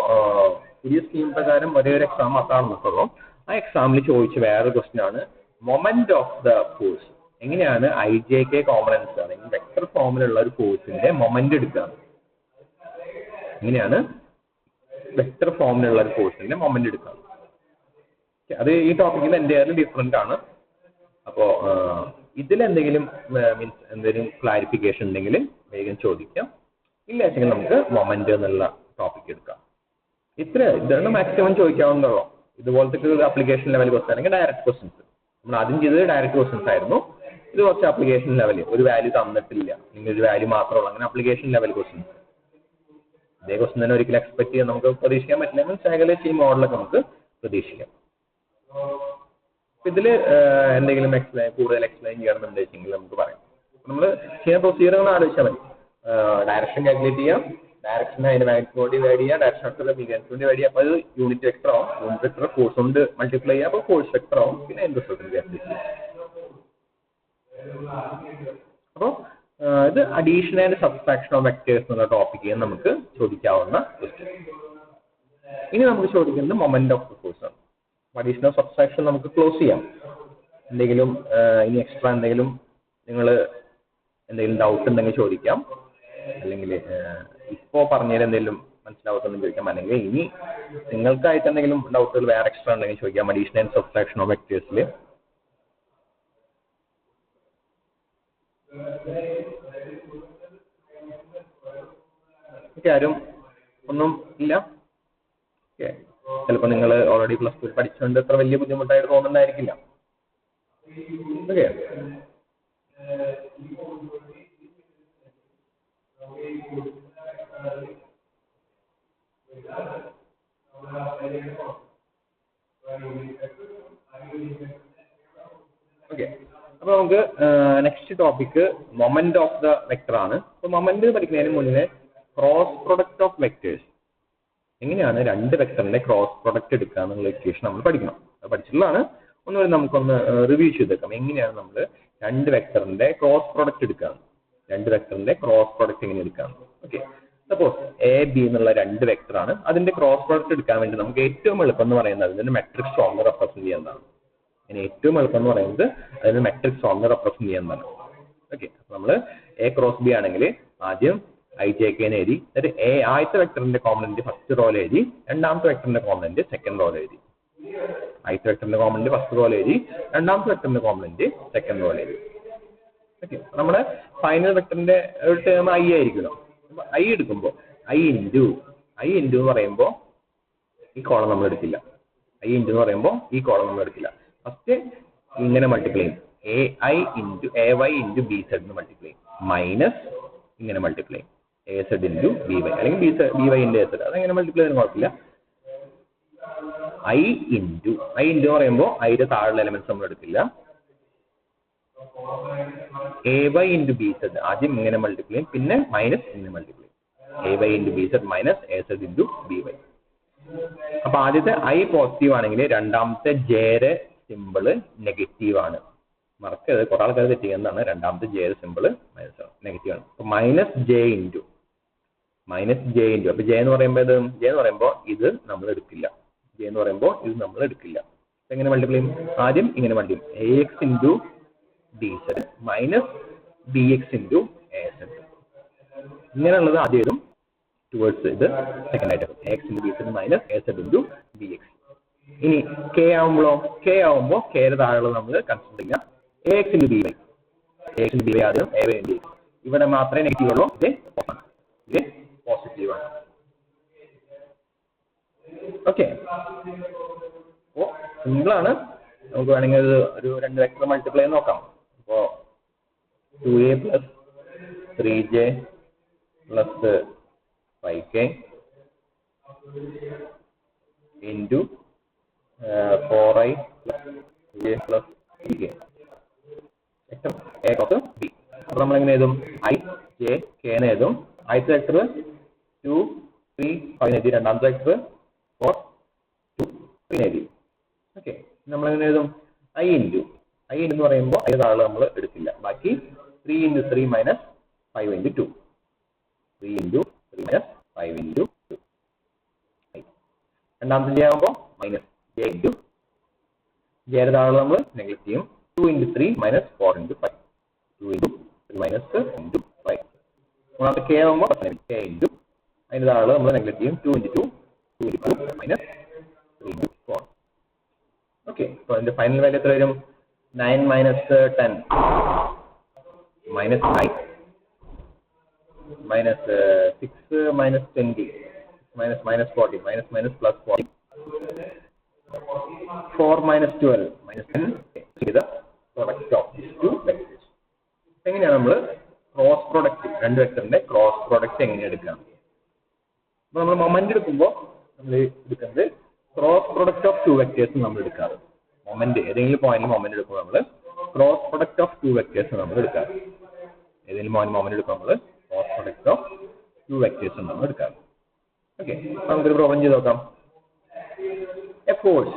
പുതിയ സ്കീം പ്രകാരം ഒരേ ഒരു എക്സാം മാത്രമാണ് നോക്കുള്ളൂ. ആ എക്സാമിൽ ചോദിച്ച വേറൊരു ക്വസ്റ്റ്യൻ ആണ് മൊമെന്റ് ഓഫ് ദ ഫോഴ്സ്. എങ്ങനെയാണ് IJK കോമ്പണൻസ് അല്ലെങ്കിൽ വെക്ടർ ഫോമിലുള്ള ഒരു ഫോഴ്സിന്റെ മൊമെന്റ് എടുക്കുക? എങ്ങനെയാണ് വെക്ടർ ഫോമിലുള്ള ഒരു ഫോഴ്സിന്റെ മൊമെന്റ് എടുക്കുക? അത് ഈ ടോപ്പിക്കിൽ എന്തായാലും ഡിഫറെന്റ് ആണ്. അപ്പോൾ ഇതിലെന്തെങ്കിലും മീൻസ് എന്തെങ്കിലും ക്ലാരിഫിക്കേഷൻ ഉണ്ടെങ്കിൽ വേഗം ചോദിക്കാം. ഇല്ല വെച്ചെങ്കിൽ നമുക്ക് മൊമെന്റ് എന്നുള്ള ടോപ്പിക് എടുക്കാം. ഇതാണ് മാക്സിമം ചോദിക്കാവുന്നതോ. ഇതുപോലത്തെ ഒരു അപ്ലിക്കേഷൻ ലെവൽ ക്വസ്റ്റൻ അല്ലെങ്കിൽ ഡയറക്റ്റ് ക്വസ്റ്റൻസ്. നമ്മൾ ആദ്യം ചെയ്തത് ഡയറക്റ്റ് ക്വസ്റ്റൻസ് ആയിരുന്നു. ഇത് കുറച്ച് അപ്ലിക്കേഷൻ ലെവൽ, ഒരു വാല്യൂ തന്നിട്ടില്ല, നിങ്ങൾ ഒരു വാല്യൂ മാത്രമേ ഉള്ളൂ, അങ്ങനെ അപ്ലിക്കേഷൻ ലെവൽ ക്വസ്റ്റൻസ്. അതേ ക്വസ്റ്റൻ തന്നെ ഒരിക്കലും എക്സ്പെക്ട് ചെയ്യാൻ നമുക്ക് പ്രതീക്ഷിക്കാൻ പറ്റില്ല. മീൻസ് ഏകദേശം ഈ മോഡലൊക്കെ നമുക്ക് പ്രതീക്ഷിക്കാം. ഇതിൽ എന്തെങ്കിലും കൂടുതൽ എക്സ്പ്ലെയിൻ ചെയ്യണമെന്നുണ്ടെങ്കിൽ നമുക്ക് പറയാം. നമ്മൾ ചെയ്യുന്ന പ്രൊസീജിയർ ആലോചിച്ചാൽ മതി. ഡയറക്ഷൻ കാൽക്കുലേറ്റ് ചെയ്യാം, ഡയറക്ഷൻ അതിന്റെ മാഗ്നിറ്റ്യൂഡ് ഡിവൈഡ് ചെയ്യാം, ഡയറക്ഷൻ വെക്ടർ മാഗ്നിറ്റ്യൂഡ് ഡിവൈഡ് ചെയ്യാം. അപ്പോൾ അത് യൂണിറ്റ് വെക്ടർ ആവും. യൂണിറ്റ് വെക്ടർ ഫോഴ്സ് കൊണ്ട് മൾട്ടിപ്ലൈ ചെയ്യാം, അപ്പോൾ ഫോഴ്സ് വെക്ടർ ആവും. പിന്നെ എന്ത് റിസൾട്ട്. അപ്പോൾ ഇത് addition and subtraction of vectors എന്നുള്ള ടോപ്പിക്ക് നമുക്ക് ചോദിക്കാവുന്ന ക്വസ്റ്റ്യൻ. ഇനി നമുക്ക് ചോദിക്കുന്നത് മൊമെന്റ് ഓഫ് ദ ഫോഴ്സ് ആണ്. അഡീഷണൽ സബ്ട്രാക്ഷൻ നമുക്ക് ക്ലോസ് ചെയ്യാം. എന്തെങ്കിലും ഇനി എക്സ്ട്രാ എന്തെങ്കിലും നിങ്ങൾ എന്തെങ്കിലും ഡൗട്ട് ഉണ്ടെങ്കിൽ ചോദിക്കാം, അല്ലെങ്കിൽ ഇപ്പോൾ പറഞ്ഞതിൽ എന്തെങ്കിലും മനസ്സിലാവത്തൊന്നും ചോദിക്കാം, അല്ലെങ്കിൽ ഇനി നിങ്ങൾക്കായിട്ട് എന്തെങ്കിലും ഡൗട്ടുകൾ വേറെ എക്സ്ട്രാ ഉണ്ടെങ്കിൽ ചോദിക്കാം. അഡീഷണൽ ആൻഡ് സബ്ട്രാക്ഷൻ ഓഫ് വെക്ടേഴ്സിൽ ആരും ഒന്നും ഇല്ല. ഓക്കെ, ചിലപ്പോൾ നിങ്ങൾ ഓൾറെഡി പ്ലസ് ടു പഠിച്ചുകൊണ്ട് അത്ര വലിയ ബുദ്ധിമുട്ടായിട്ട് തോന്നുന്നുണ്ടായിരിക്കില്ല. Okay, okay. അപ്പൊ നമുക്ക് next topic moment of the vector ആണ്. അപ്പൊ മൊമെന്റ് പഠിക്കുന്നതിന് മുന്നേ ക്രോസ് പ്രൊഡക്റ്റ് ഓഫ് വെക്ടേഴ്സ്, എങ്ങനെയാണ് രണ്ട് വെക്ടറിന്റെ ക്രോസ് പ്രൊഡക്റ്റ് എടുക്കുക എന്നുള്ള ഇക്വേഷൻ നമ്മൾ പഠിക്കണം. അത് പഠിച്ചിട്ടുള്ളതാണ്. ഒന്നുകൂടി നമുക്കൊന്ന് റിവ്യൂ ചെയ്തേക്കാം. എങ്ങനെയാണ് നമ്മൾ രണ്ട് വെക്ടറിന്റെ ക്രോസ് പ്രൊഡക്റ്റ് എടുക്കുക, രണ്ട് വെക്ടറിന്റെ ക്രോസ് പ്രൊഡക്റ്റ് എങ്ങനെ എടുക്കാം. ഓക്കെ, സപ്പോസ് എ ബി എന്നുള്ള രണ്ട് വെക്ടറാണ്. അതിന്റെ ക്രോസ് പ്രൊഡക്റ്റ് എടുക്കാൻ വേണ്ടി നമുക്ക് ഏറ്റവും എളുപ്പം എന്ന് പറയുന്നത് അതിന്റെ മെട്രിക്സ് ഫോമിൽ റെപ്രസെന്റ് ചെയ്യുന്നതാണ്. അതിന് ഏറ്റവും എളുപ്പം എന്ന് പറയുന്നത് അതിന് മെട്രിക്സ് ഫോമിൽ റെപ്രസെന്റ് ചെയ്യുന്നതാണ്. ഓക്കെ, നമ്മൾ എ ക്രോസ് ബി ആണെങ്കിൽ ആദ്യം ഐ ജെ കെ എഴുതി, എന്നിട്ട് ആദ്യത്തെ വെക്ടറിന്റെ കോമ്പണന്റ് ഫസ്റ്റ് റോയിൽ എഴുതി, രണ്ടാമത്തെ വെക്ടറിന്റെ കോമ്പണന്റ് സെക്കൻഡ് റോയിൽ എഴുതി. ആദ്യത്തെ വെക്ടറിന്റെ കോമ്പണന്റ് ഫസ്റ്റ് റോയിൽ എഴുതി, രണ്ടാമത്തെ വെക്ടറിന്റെ കോമ്പണന്റ് സെക്കൻഡ് റോയിൽ എഴുതി. ഓക്കെ, നമ്മുടെ ഫൈനൽ വെക്ടറിന്റെ ഒരു ടേം ഐ ആയിരിക്കുമല്ലോ. ഐ എടുക്കുമ്പോൾ ഐ ഇൻറ്റു എന്ന് പറയുമ്പോൾ ഈ കോളം നമ്മൾ എടുക്കില്ല. ഐ ഇൻറ്റു എന്ന് പറയുമ്പോൾ ഈ കോളം നമ്മൾ എടുക്കില്ല. ഫസ്റ്റ് ഇങ്ങനെ മൾട്ടിപ്ലൈ ചെയ്യും, A Y into B Z എന്ന് മൾട്ടിപ്ലൈ ചെയ്യും, മൈനസ് ഇങ്ങനെ മൾട്ടിപ്ലൈ ചെയ്യും, A Z into B Y, അല്ലെങ്കിൽ B Y into A Z. അതെങ്ങനെ മൾട്ടിപ്ലൈ ചെയ്യുന്ന കുഴപ്പമില്ല. ഐ ഇൻറ്റു എന്ന് പറയുമ്പോൾ ഐയുടെ താഴെയുള്ള എലമെന്റ്സ് നമ്മൾ എടുക്കില്ല. A Y into B Z ആദ്യം ഇങ്ങനെ മൾട്ടിപ്ലൈ ചെയ്യും, പിന്നെ മൈനസ് ഇങ്ങനെ മൾട്ടിപ്ലൈ ചെയ്യും, A Y into B Z minus A Z into B Y. അപ്പൊ ആദ്യത്തെ ഐ പോസിറ്റീവ് ആണെങ്കിൽ രണ്ടാമത്തെ ജെയുടെ സിമ്പിള് നെഗറ്റീവ് ആണ്. മറക്കരുത്, കുറെ ആൾക്കാർ തെറ്റിക്കുന്നതാണ്. രണ്ടാമത്തെ ജെയുടെ സിമ്പിള് മൈനസ് ആണ്, നെഗറ്റീവ് ആണ്. അപ്പൊ മൈനസ് ജെ ഇൻറ്റു അപ്പൊ ജെ എന്ന് പറയുമ്പോൾ ഇത് നമ്മൾ എടുക്കില്ല. എങ്ങനെ മൾട്ടിപ്ലൈ ചെയ്യും? ആദ്യം ഇങ്ങനെ മൾട്ടിപ്ലൈ ചെയ്യും, A X into D Z minus B X into A Z. ഇങ്ങനെയുള്ളത് ആദ്യം എഴുതും, ടുവേർഡ്സ് ഇത് സെക്കൻഡ് ആയിട്ട് X into B Z minus A Z into B X. ഇനി കെ ആവുമ്പോൾ കെയുടെ താഴെയുള്ളത് നമ്മൾ കൺസിഡർ ചെയ്യാം, A X into B Y. ആദ്യം എ വൈ ഇൻറ്റു എക്സ്. ഇവിടെ മാത്രമേ നെഗറ്റീവ് ഉള്ളൂ, ഇത് പോസിറ്റീവ് ആണ്. ഓക്കെ, അപ്പോൾ സിമ്പിളാണ്. നമുക്ക് വേണമെങ്കിൽ ഒരു രണ്ട് വെക്ടർ മൾട്ടിപ്ലൈ നോക്കാം. അപ്പോൾ 2a plus 3j plus 5k into 4i plus j plus 3k vector A cross B. അപ്പോൾ നമ്മളെങ്ങനെ എഴുതും? ഐ ജെ കെ എന്ന് എഴുതും. ആദ്യത്തെ വെക്ടർ 2 3 5 എഴുതി, രണ്ടാമത്തെ വെക്ടർ 4 2 3 എഴുതി. ഓക്കെ, നമ്മളെങ്ങനെ എഴുതും? ഐ എന്ന് പറയുമ്പോൾ അതിന്റെ താഴെ നമ്മൾ എടുക്കില്ല. ബാക്കി 3 into 3 minus 5 into 2, 3 into 3 minus 5 into 2. രണ്ടാമത്തെ ജെ ആകുമ്പോൾ മൈനസ് ജെ ഇൻറ്റു ജെയുടെ താഴെ നമ്മൾ നെഗ്ലക്ട് ചെയ്യും, 2 into 3 minus 4 into 5, 2 into 3 minus into 5. മൂന്നാമത്തെ കെ ആകുമ്പോൾ കെ ഇൻറ്റു അതിന്റെ താഴെ നമ്മൾ നെഗ്ലക്ട് ചെയ്യും, 2 ഇൻറ്റു 2 മൈനസ് 3 ഇൻറ്റു 4. ഓക്കെ, അപ്പോൾ അതിന്റെ ഫൈനൽ വാല്യൂ എത്ര വരും? 9 minus 10 minus 5 minus 6 minus 20 minus 40 minus plus 40 4 minus 12 minus 10 ചെയ്ത പ്രൊഡക്റ്റ് ഓഫ് ടു വെക്ടേഴ്സ്. എങ്ങനെയാണ് നമ്മൾ ക്രോസ് പ്രൊഡക്റ്റ്, രണ്ട് വെക്ടറിന്റെ ക്രോസ് പ്രൊഡക്റ്റ് എങ്ങനെ എടുക്കാം? അപ്പോൾ നമ്മൾ മൊമെന്റ് എടുക്കുമ്പോൾ നമ്മൾ എടുക്കുന്നത് cross product of two vectors നമ്മൾ എടുക്കാറ്. മൊമെന്റ് ഏതെങ്കിലും പോയിന്റിൽ മൊമെന്റ് എടുക്കുമ്പോൾ നമ്മൾ cross product of two vectors നമ്മൾ എടുക്കാം. ഏതെങ്കിലും മൊമെന്റ് എടുക്കുമ്പോൾ നമ്മൾ cross product of two vectors നമ്മൾ എടുക്കാം. ഓക്കെ, നമുക്കൊരു പ്രോബ്ലം ചെയ്ത് നോക്കാം. A force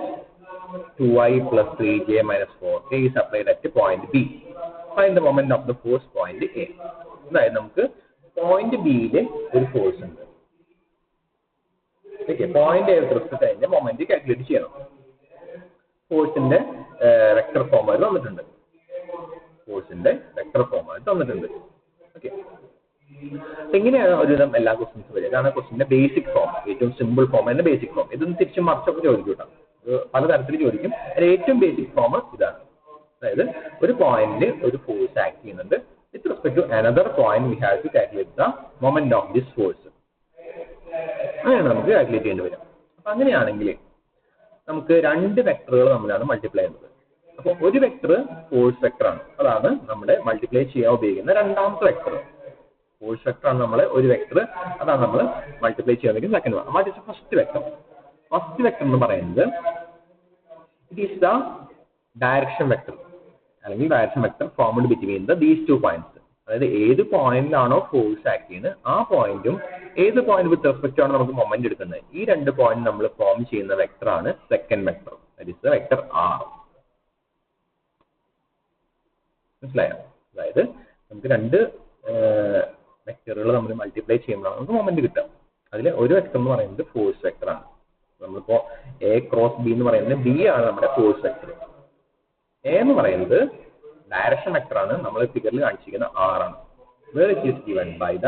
2i plus 3j minus 4k is applied at point B. Find the moment of the force point A. അതായത് നമുക്ക് പോയിന്റ് ബിയിൽ ഒരു ഫോഴ്സ് ഉണ്ട്. ഓക്കെ, പോയിന്റ് എ റിസ്പെക്ട് അതിന്റെ മൊമെന്റ് കാൽക്കുലേറ്റ് ചെയ്യണം. ഫോഴ്സിന്റെ വെക്ടർ ഫോമായിട്ട് തന്നിട്ടുണ്ട്. ഓക്കെ, എങ്ങനെയാണ് ഒരുവിധം എല്ലാ ക്വസ്റ്റ്യൻസും വരിക? ഇതാണ് ക്വസ്റ്റിന്റെ ബേസിക് ഫോം, ഏറ്റവും സിമ്പിൾ ഫോം തന്നെ ബേസിക് ഫോം. ഇതൊന്നും തിരിച്ചും മറിച്ചൊക്കെ ചോദിക്കും കേട്ടോ, പലതരത്തിൽ ചോദിക്കും. അതിൽ ഏറ്റവും ബേസിക് ഫോം ഇതാണ്. അതായത് ഒരു പോയിന്റിൽ ഒരു ഫോഴ്സ് ആക്ട് ചെയ്യുന്നുണ്ട്. With respect to another point we have to calculate the moment of this force. അങ്ങനെയാണ് നമുക്ക് കാൽക്കുലേറ്റ് ചെയ്യേണ്ടി വരും. അപ്പൊ അങ്ങനെയാണെങ്കിൽ നമുക്ക് രണ്ട് വെക്ടറുകൾ തമ്മിലാണ് മൾട്ടിപ്ലൈ ചെയ്യുന്നത്. അപ്പോൾ ഒരു വെക്ടർ ഫോഴ്സ് വെക്ടറാണ്, അതാണ് നമ്മുടെ മൾട്ടിപ്ലൈ ചെയ്യാൻ ഉപയോഗിക്കുന്ന രണ്ടാമത്തെ വെക്ടർ. ഫോഴ്സ് വെക്ടർ ആണ് നമ്മൾ ഒരു വെക്ടർ, അതാണ് നമ്മൾ മൾട്ടിപ്ലൈ ചെയ്യാൻ ഉപയോഗിക്കുന്ന second one. What is first vector? First vector എന്ന് പറയുന്നത് it is the direction vector, അല്ലെങ്കിൽ direction vector formed between these two points. അതായത് ഏത് പോയിന്റിലാണോ ഫോഴ്സ് ആക്ട് ചെയ്യുന്നത് ആ പോയിന്റും ഏത് പോയിന്റ് വിത്ത് റെസ്പെക്ട് ആണ് നമുക്ക് മൊമെന്റ് എടുക്കുന്നത്, ഈ രണ്ട് പോയിന്റ് നമ്മൾ ഫോം ചെയ്യുന്ന വെക്ടർ ആണ് second vector. That is the vector R. മനസ്സിലായോ? അതായത് നമുക്ക് രണ്ട് വെക്ടറുകൾ നമ്മൾ മൾട്ടിപ്ലൈ ചെയ്യുമ്പോഴാണ് നമുക്ക് മൊമെന്റ് കിട്ടുക. അതിൽ ഒരു വെക്ടർ എന്ന് പറയുന്നത് ഫോഴ്സ് വെക്ടർ ആണ്. നമ്മളിപ്പോ എ ക്രോസ് ബി എന്ന് പറയുന്നത് ബി ആണ് നമ്മുടെ ഫോഴ്സ് വെക്ടർ. എ എന്ന് പറയുന്നത് ഡയറക്ഷൻ വെക്ടർ ആണ്, നമ്മൾ ഫിഗറിൽ കാണിച്ചിരിക്കുന്ന ആർ ആണ്. Where it is given by the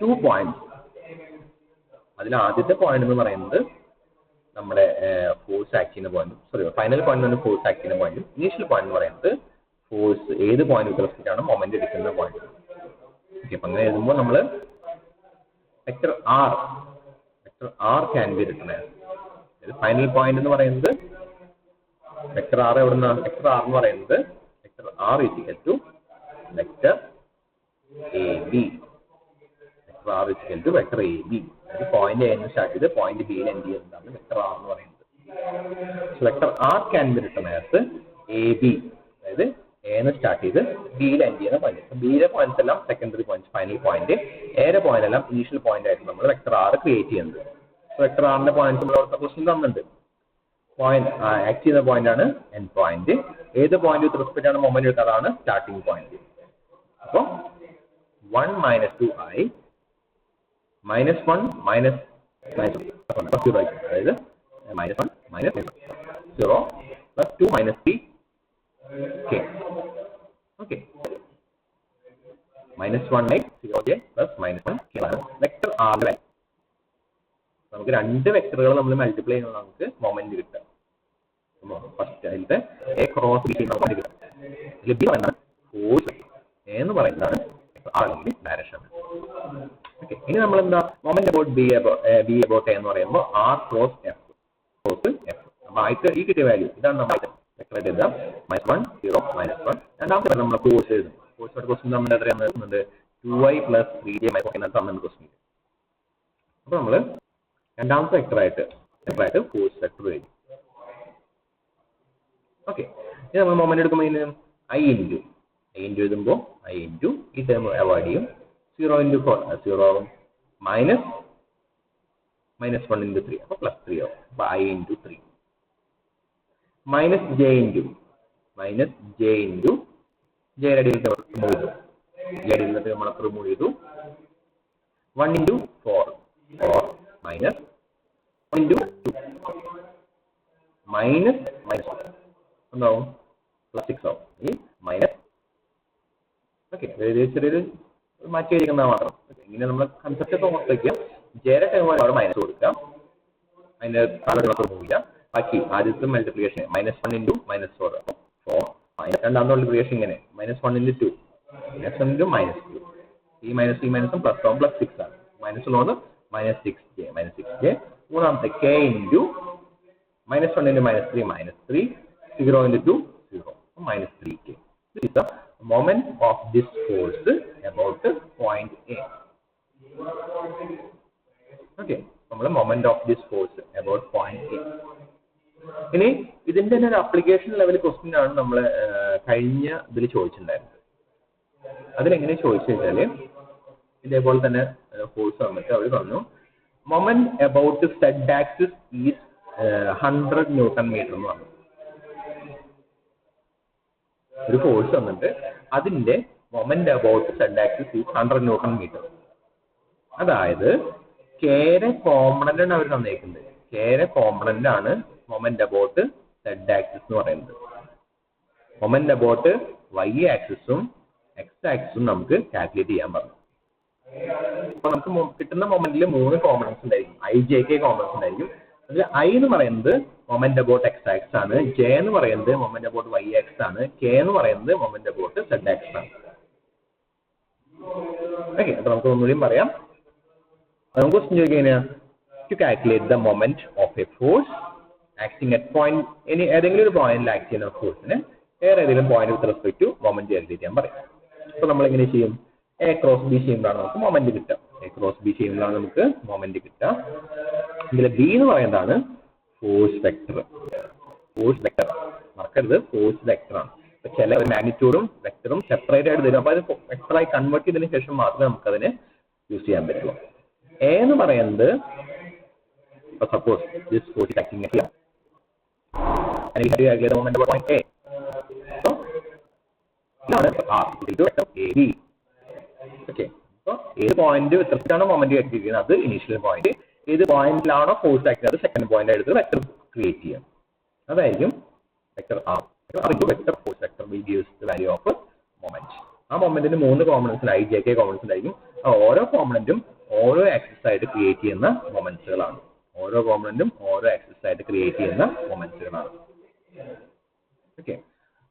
two points. അതിൽ ആദ്യത്തെ പോയിന്റ് എന്ന് പറയുന്നത് നമ്മുടെ ഫോഴ്സ് ആക്ട് ചെയ്യുന്ന പോയിന്റും, sorry final point force act ചെയ്യുന്ന പോയിന്റും, ഇനീഷ്യൽ പോയിന്റ് എന്ന് പറയുന്നത് ഫോഴ്സ് ഏത് പോയിന്റ് വിത്ത് റെസ്പെക്ട് ആണ് മൊമെന്റ് എടുക്കുന്ന പോയിന്റ്. ഓക്കെ, അപ്പൊ അങ്ങനെ എഴുതുമ്പോൾ നമ്മൾ vector R can be written as final point എന്ന് പറയുന്നത് വെക്ടർ ആർ. എവിടുന്ന വെക്ടർ ആർ എന്ന് പറയുന്നത് vector R equal to vector A B. Vector R equal to vector A B. Point A എന്ന് സ്റ്റാർട്ട് ചെയ്ത് പോയിന്റ് ബിയിൽ എൻഡ് ചെയ്യുന്നതാണ് vector R എന്ന് പറയുന്നത്. Vector R can be written as A B. അതായത് എന്ന് സ്റ്റാർട്ട് ചെയ്ത് ബിയിൽ എൻഡ് ചെയ്യുന്ന പോയിന്റ്. ബിയിലെ പോയിന്റ്സ് എല്ലാം സെക്കൻഡറി പോയിന്റ്, ഫൈനൽ പോയിന്റ്. എയുടെ പോയിന്റ് എല്ലാം ഇനീഷ്യൽ പോയിന്റ് ആയിട്ട് നമ്മൾ വെക്ടർ ആർ ക്രിയേറ്റ് ചെയ്യുന്നത്. വെക്ടർ ആറിന്റെ പോയിന്റ് നമ്മൾ അവിടുത്തെ ക്വസ്റ്റ്യൻ തന്നിട്ടുണ്ട്. പോയിന്റ് ആക്ട് ചെയ്യുന്ന പോയിന്റ് ആണ് എൻഡ് പോയിന്റ്. ഏത് പോയിന്റ് വിത്ത് റെസ്പെക്ട് ആണ് മൊമെന്റ് എടുക്കുക, അതാണ് സ്റ്റാർട്ടിംഗ് പോയിന്റ്. അപ്പോൾ 1 - 2i -1 -0, അതായത് -1 - 0 + 2 - 3k. ഓക്കെ, -1 0j + -1k ആണ് വെക്ടർ ആറിന്റെ. നമുക്ക് രണ്ട് വെക്ടറുകൾ നമ്മൾ മൾട്ടിപ്ലൈ ചെയ്യുമ്പോൾ നമുക്ക് മൊമെന്റ് കിട്ടും. ഫസ്റ്റ് അതിലത്തെ എ ക്രോസ് ബി മൊമെന്റ് കിട്ടും. ഇതിൽ ബി പറയുന്നത് ഫോഴ്സ്, എ എന്ന് പറയുന്നതാണ് അല്ലെങ്കിൽ ഡയറക്ഷൻ. ഓക്കെ, ഇനി നമ്മൾ എന്താ moment about B about A എന്ന് പറയുമ്പോൾ ആർ ക്രോസ് എഫ്. അപ്പൊ ആയിട്ട് ഈ കിട്ടിയ വാല്യൂ ഇതാണ് നമ്മൾ വെക്ടർ എഴുതാം. -1 0 -1. രണ്ടാമത്തെ നമ്മൾ ഫോഴ്സ് എഴുതും. ഫോഴ്സ് ക്വസ്റ്റ്യൻ നമ്മൾ എത്രയാണ് എഴുതുന്നത്? 2i + 3j - 4 എന്നാണ് തന്നത് ക്വസ്റ്റ്യൻ. അപ്പൊ നമ്മള് രണ്ടാമത്തെ വെക്ടറായിട്ട് ഫോഴ്സ് വെക്ടർ എഴുതി. ഓക്കെ, ഇനി നമ്മൾ മൊമെന്റ് എടുക്കുമ്പോൾ ഇതിന് i ഇൻറ്റു എഴുതുമ്പോൾ i ഇൻറ്റു ഈ ടേം അവോയ്ഡ് ചെയ്യും. 0 × 4 0 -1 × 3 അപ്പോൾ +3 ആവും. അപ്പൊ i × 3 -j ഇൻറ്റു ജെയുടെ അടിയിൽ റിമൂവ് ചെയ്തു. ജെയുടെ അടിയിൽ നമ്മൾ റിമൂവ് ചെയ്തു. 1 × 4 4 -1 × 2 എന്താവും? +6 ആവും. ഈ മൈനസ് ഓക്കെ, ചെറിയൊരു മാറ്റി വയ്ക്കുന്നത് മാത്രം. ഇങ്ങനെ നമ്മൾ കൺസെപ്റ്റ് ഒക്കെ ഓർത്തേക്കുക. ജെയുടെ ടൈം അവിടെ മൈനസ് കൊടുക്കാം, അതിന്റെ താഴെ റിമൂവ് ചെയ്യാം. ബാക്കി ആദ്യത്തെ മൾട്ടിപ്ലിക്കേഷൻ -1 × -4 4. രണ്ടാമത്തെ മൾട്ടിപ്ലിക്കേഷൻ ഇങ്ങനെ -1 × 2 -1 × -2. ഈ മൈനസും പ്ലസ് ആവും, +6 ആണ്. മൈനസ് ഉള്ളത് -6j. മൂന്നാമത്തെ k into -1 × -3 0 × 2 0 -3k. This is the moment of this force about point A. Okay, നമ്മൾ moment of this force about point A. ഇനി ഇതിന്റെ തന്നെ ഒരു അപ്ലിക്കേഷൻ ലെവൽ ക്വസ്റ്റ്യൻ ആണ് നമ്മൾ കഴിഞ്ഞ ഇതിൽ ചോദിച്ചിട്ടുണ്ടായിരുന്നത്. അതിലെങ്ങനെ ചോദിച്ചു കഴിഞ്ഞാൽ ഇതേപോലെ തന്നെ ഫോഴ്സ് വന്നിട്ട് അവർ പറഞ്ഞു moment about Z axis is 100 newton metre എന്ന് പറഞ്ഞു. ഒരു ഫോഴ്സ് വന്നിട്ട് അതിന്റെ moment about Z axis is 100 newton metre. അതായത് കെയുടെ കോമ്പണന്റ് ആണ് അവർ തന്നേക്കുന്നത്. കെയുടെ കോമ്പണന്റ് ആണ് മൊമെന്റ് അബൌട്ട് സെഡ് ആക്സിസ് എന്ന് പറയുന്നത്. മൊമെന്റ് അബൌട്ട് വൈ ആക്സിസും എക്സ് ആക്സിസും നമുക്ക് കാൽക്കുലേറ്റ് ചെയ്യാൻ പറഞ്ഞു. അപ്പൊ നമുക്ക് കിട്ടുന്ന മൊമെന്റിൽ 3 കോമ്പണൻസ് ഉണ്ടായിരിക്കും. ഐ ജെ കെ കോമ്പണൻസ് ഉണ്ടായിരിക്കും. അതിൽ ഐ എന്ന് പറയുന്നത് മൊമെന്റ് അബൌട്ട് എക്സ് ആക്സ് ആണ്, ജെ എന്ന് പറയുന്നത് മൊമെന്റ് അബൌട്ട് വൈ ആക്സ് ആണ്, കെ എന്ന് പറയുന്നത് മൊമെന്റ് അബൌട്ട് സെഡ് ആക്സ് ആണ്. ഓക്കെ, അപ്പൊ നമുക്ക് ഒന്നുകൂടിയും പറയാം. നമുക്ക് ക്വസ്റ്റ്യൻ ചോദിക്കുക to calculate the moment of a force acting at point, ഇനി ഏതെങ്കിലും ഒരു പോയിന്റിൽ ആക്ട് ചെയ്യുന്ന ഫോഴ്സിന് വേറെ ഏതെങ്കിലും point with respect to moment calculate ചെയ്യാൻ പറയും. അപ്പൊ നമ്മൾ എങ്ങനെ ചെയ്യും? എ ക്രോസ് ബി ചെയ്യുമ്പോഴാണ് നമുക്ക് മൊമെന്റ് കിട്ടുക. എ ക്രോസ് ബി ചെയ്യുമ്പോഴാണ് നമുക്ക് മൊമെന്റ് കിട്ടുക. ഇതിൽ ബി എന്ന് പറയുന്നതാണ് ഫോഴ്സ് വെക്ടർ. ഫോഴ്സ് വെക്ടർ മറക്കരുത്, ഫോഴ്സ് വെക്ടർ ആണ്. അപ്പൊ ചില ഒരു മാഗ്നിറ്റ്യൂഡും വെക്ടറും സെപ്പറേറ്റ് ആയിട്ട് തരും. അപ്പൊ അത് വെക്ടറായി കൺവേർട്ട് ചെയ്തതിനു ശേഷം മാത്രമേ നമുക്ക് അതിനെ യൂസ് ചെയ്യാൻ പറ്റുള്ളൂ. എ എന്ന് പറയുന്നത് suppose this force is acting here and we have to calculate the moment about point A. So ഇതാണ് R equal to vector AB. Okay, so ഏത് പോയിന്റ് വിത്ത് റെസ്പെക്ട് ആണോ മൊമെന്റ് കാൽക്കുലേറ്റ് ചെയ്യുന്നത് അത് initial point, ഏത് പോയിന്റിലാണോ force act ചെയ്യുന്നത് second point എടുത്ത് vector create ചെയ്യാം. അതായിരിക്കും vector R. Vector force vector will gives the value of moment. ആ മൊമെന്റിന് 3 components I J K components ഉണ്ടായിരിക്കും. ഓരോ കോമ്പണന്റും ഓരോ ആക്സിസ് ആയിട്ട് ക്രിയേറ്റ് ചെയ്യുന്ന മൊമെന്റ്സുകളാണ്. ഓരോ കോമ്പണന്റും ഓരോ ആക്സിസ് ആയിട്ട് ക്രിയേറ്റ് ചെയ്യുന്ന മൊമെന്റ്സുകളാണ്. ഓക്കെ,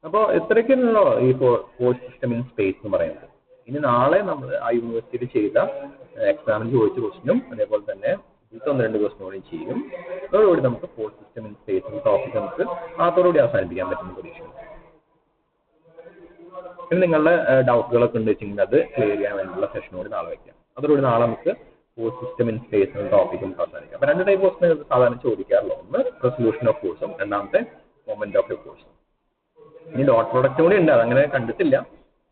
അപ്പോൾ ഇത്രയ്ക്കുള്ളൂ ഈ ഫോഴ്സ് സിസ്റ്റം ഇൻ സ്പേസ് എന്ന് പറയുന്നത്. ഇനി നാളെ നമ്മൾ ആ യൂണിവേഴ്സിറ്റിയിൽ ചെയ്ത എക്സാമിന് ചോദിച്ച ക്വസ്റ്റിനും അതേപോലെ തന്നെ ഇത് 1-2 ക്വസ്റ്റിനും കൂടി ചെയ്യും. അതോടുകൂടി നമുക്ക് ഫോഴ്സ് സിസ്റ്റം ഇൻ സ്പേസ് എന്ന ടോപ്പിക് നമുക്ക് അതോടുകൂടി അവസാനിപ്പിക്കാൻ പറ്റുന്ന പ്രതീക്ഷ. ഇനി നിങ്ങളുടെ ഡൗട്ടുകളൊക്കെ ഉണ്ട് വെച്ചെങ്കിൽ അത് ക്ലിയർ ചെയ്യാൻ വേണ്ടിയുള്ള സെഷൻ കൂടി നാളെ വയ്ക്കാം. അതോടുകൂടി നാളെ നമുക്ക് ഫോഴ്സ് സിസ്റ്റം ഇൻ സ്പേസ് എന്ന ടോപ്പിക് നമുക്ക് അവസാനിക്കാം. അപ്പൊ 2 ടൈപ്പ് ക്വസ്റ്റ്യൻ സാധാരണ ചോദിക്കാറുള്ളൂ. ഒന്ന് റെസൊല്യൂഷൻ ഓഫ് ഫോഴ്സും രണ്ടാമത്തെ മൊമെന്റ് ഓഫ് എ ഫോഴ്സും. ഇനി ഡോട്ട് പ്രോഡക്റ്റ് കൂടി ഉണ്ട്, അതങ്ങനെ കണ്ടിട്ടില്ല.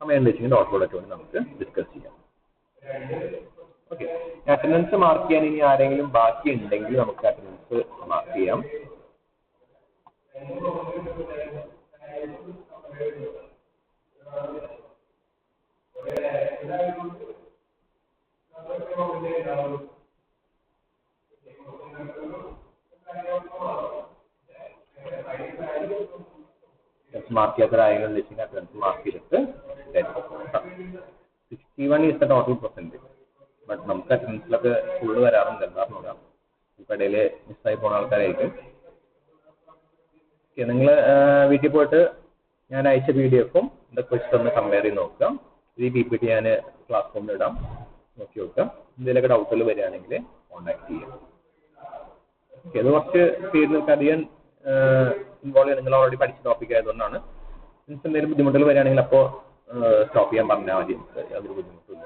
സമയം വെച്ചെങ്കിൽ ഡോട്ട് പ്രോഡക്റ്റ് കൂടി നമുക്ക് ഡിസ്കസ് ചെയ്യാം. ഓക്കെ, അറ്റൻഡൻസ് മാർക്ക് ചെയ്യാൻ ഇനി ആരെങ്കിലും ബാക്കി ഉണ്ടെങ്കിൽ നമുക്ക് അറ്റൻഡൻസ് മാർക്ക് ചെയ്യാം. മാർക്ക് ചെയ്യാത്ത അറ്റൻഡൻസ് മാർക്ക് ചെയ്തിട്ട് 61 is the total percentage. But നമുക്ക് അറ്റൻഡൻസിലൊക്കെ ഫുള്ള് വരാറുണ്ട്, എന്താണെന്ന് നോക്കാം. ഇപ്പം ഇടയിൽ മിസ്സായി പോകുന്ന ആൾക്കാരായിരിക്കും. ഓക്കെ, നിങ്ങൾ വീട്ടിൽ പോയിട്ട് ഞാൻ അയച്ച PDF-ഉം ഇതൊക്കെ വെച്ചിട്ട് ഒന്ന് കമ്പയർ ചെയ്ത് നോക്കാം. ഈ PPT ഞാൻ ക്ലാസ് റൂമിൽ ഇടാം, നോക്കി നോക്കാം. എന്തെങ്കിലുമൊക്കെ ഡൗട്ടുകൾ വരികയാണെങ്കിൽ കോൺടാക്ട് ചെയ്യാം. ഓക്കെ, അത് കുറച്ച് പേര് നിങ്ങൾക്ക് അധികം ഇൻവോൾവ് ചെയ്യാൻ നിങ്ങൾ ഓൾറെഡി പഠിച്ച ടോപ്പിക് ആയതുകൊണ്ടാണ്. മീൻസ് എന്തെങ്കിലും ബുദ്ധിമുട്ടുകൾ വരികയാണെങ്കിൽ അപ്പോൾ സ്റ്റോപ്പ് ചെയ്യാൻ പറഞ്ഞാൽ മതി. അതൊരു ബുദ്ധിമുട്ടില്ല.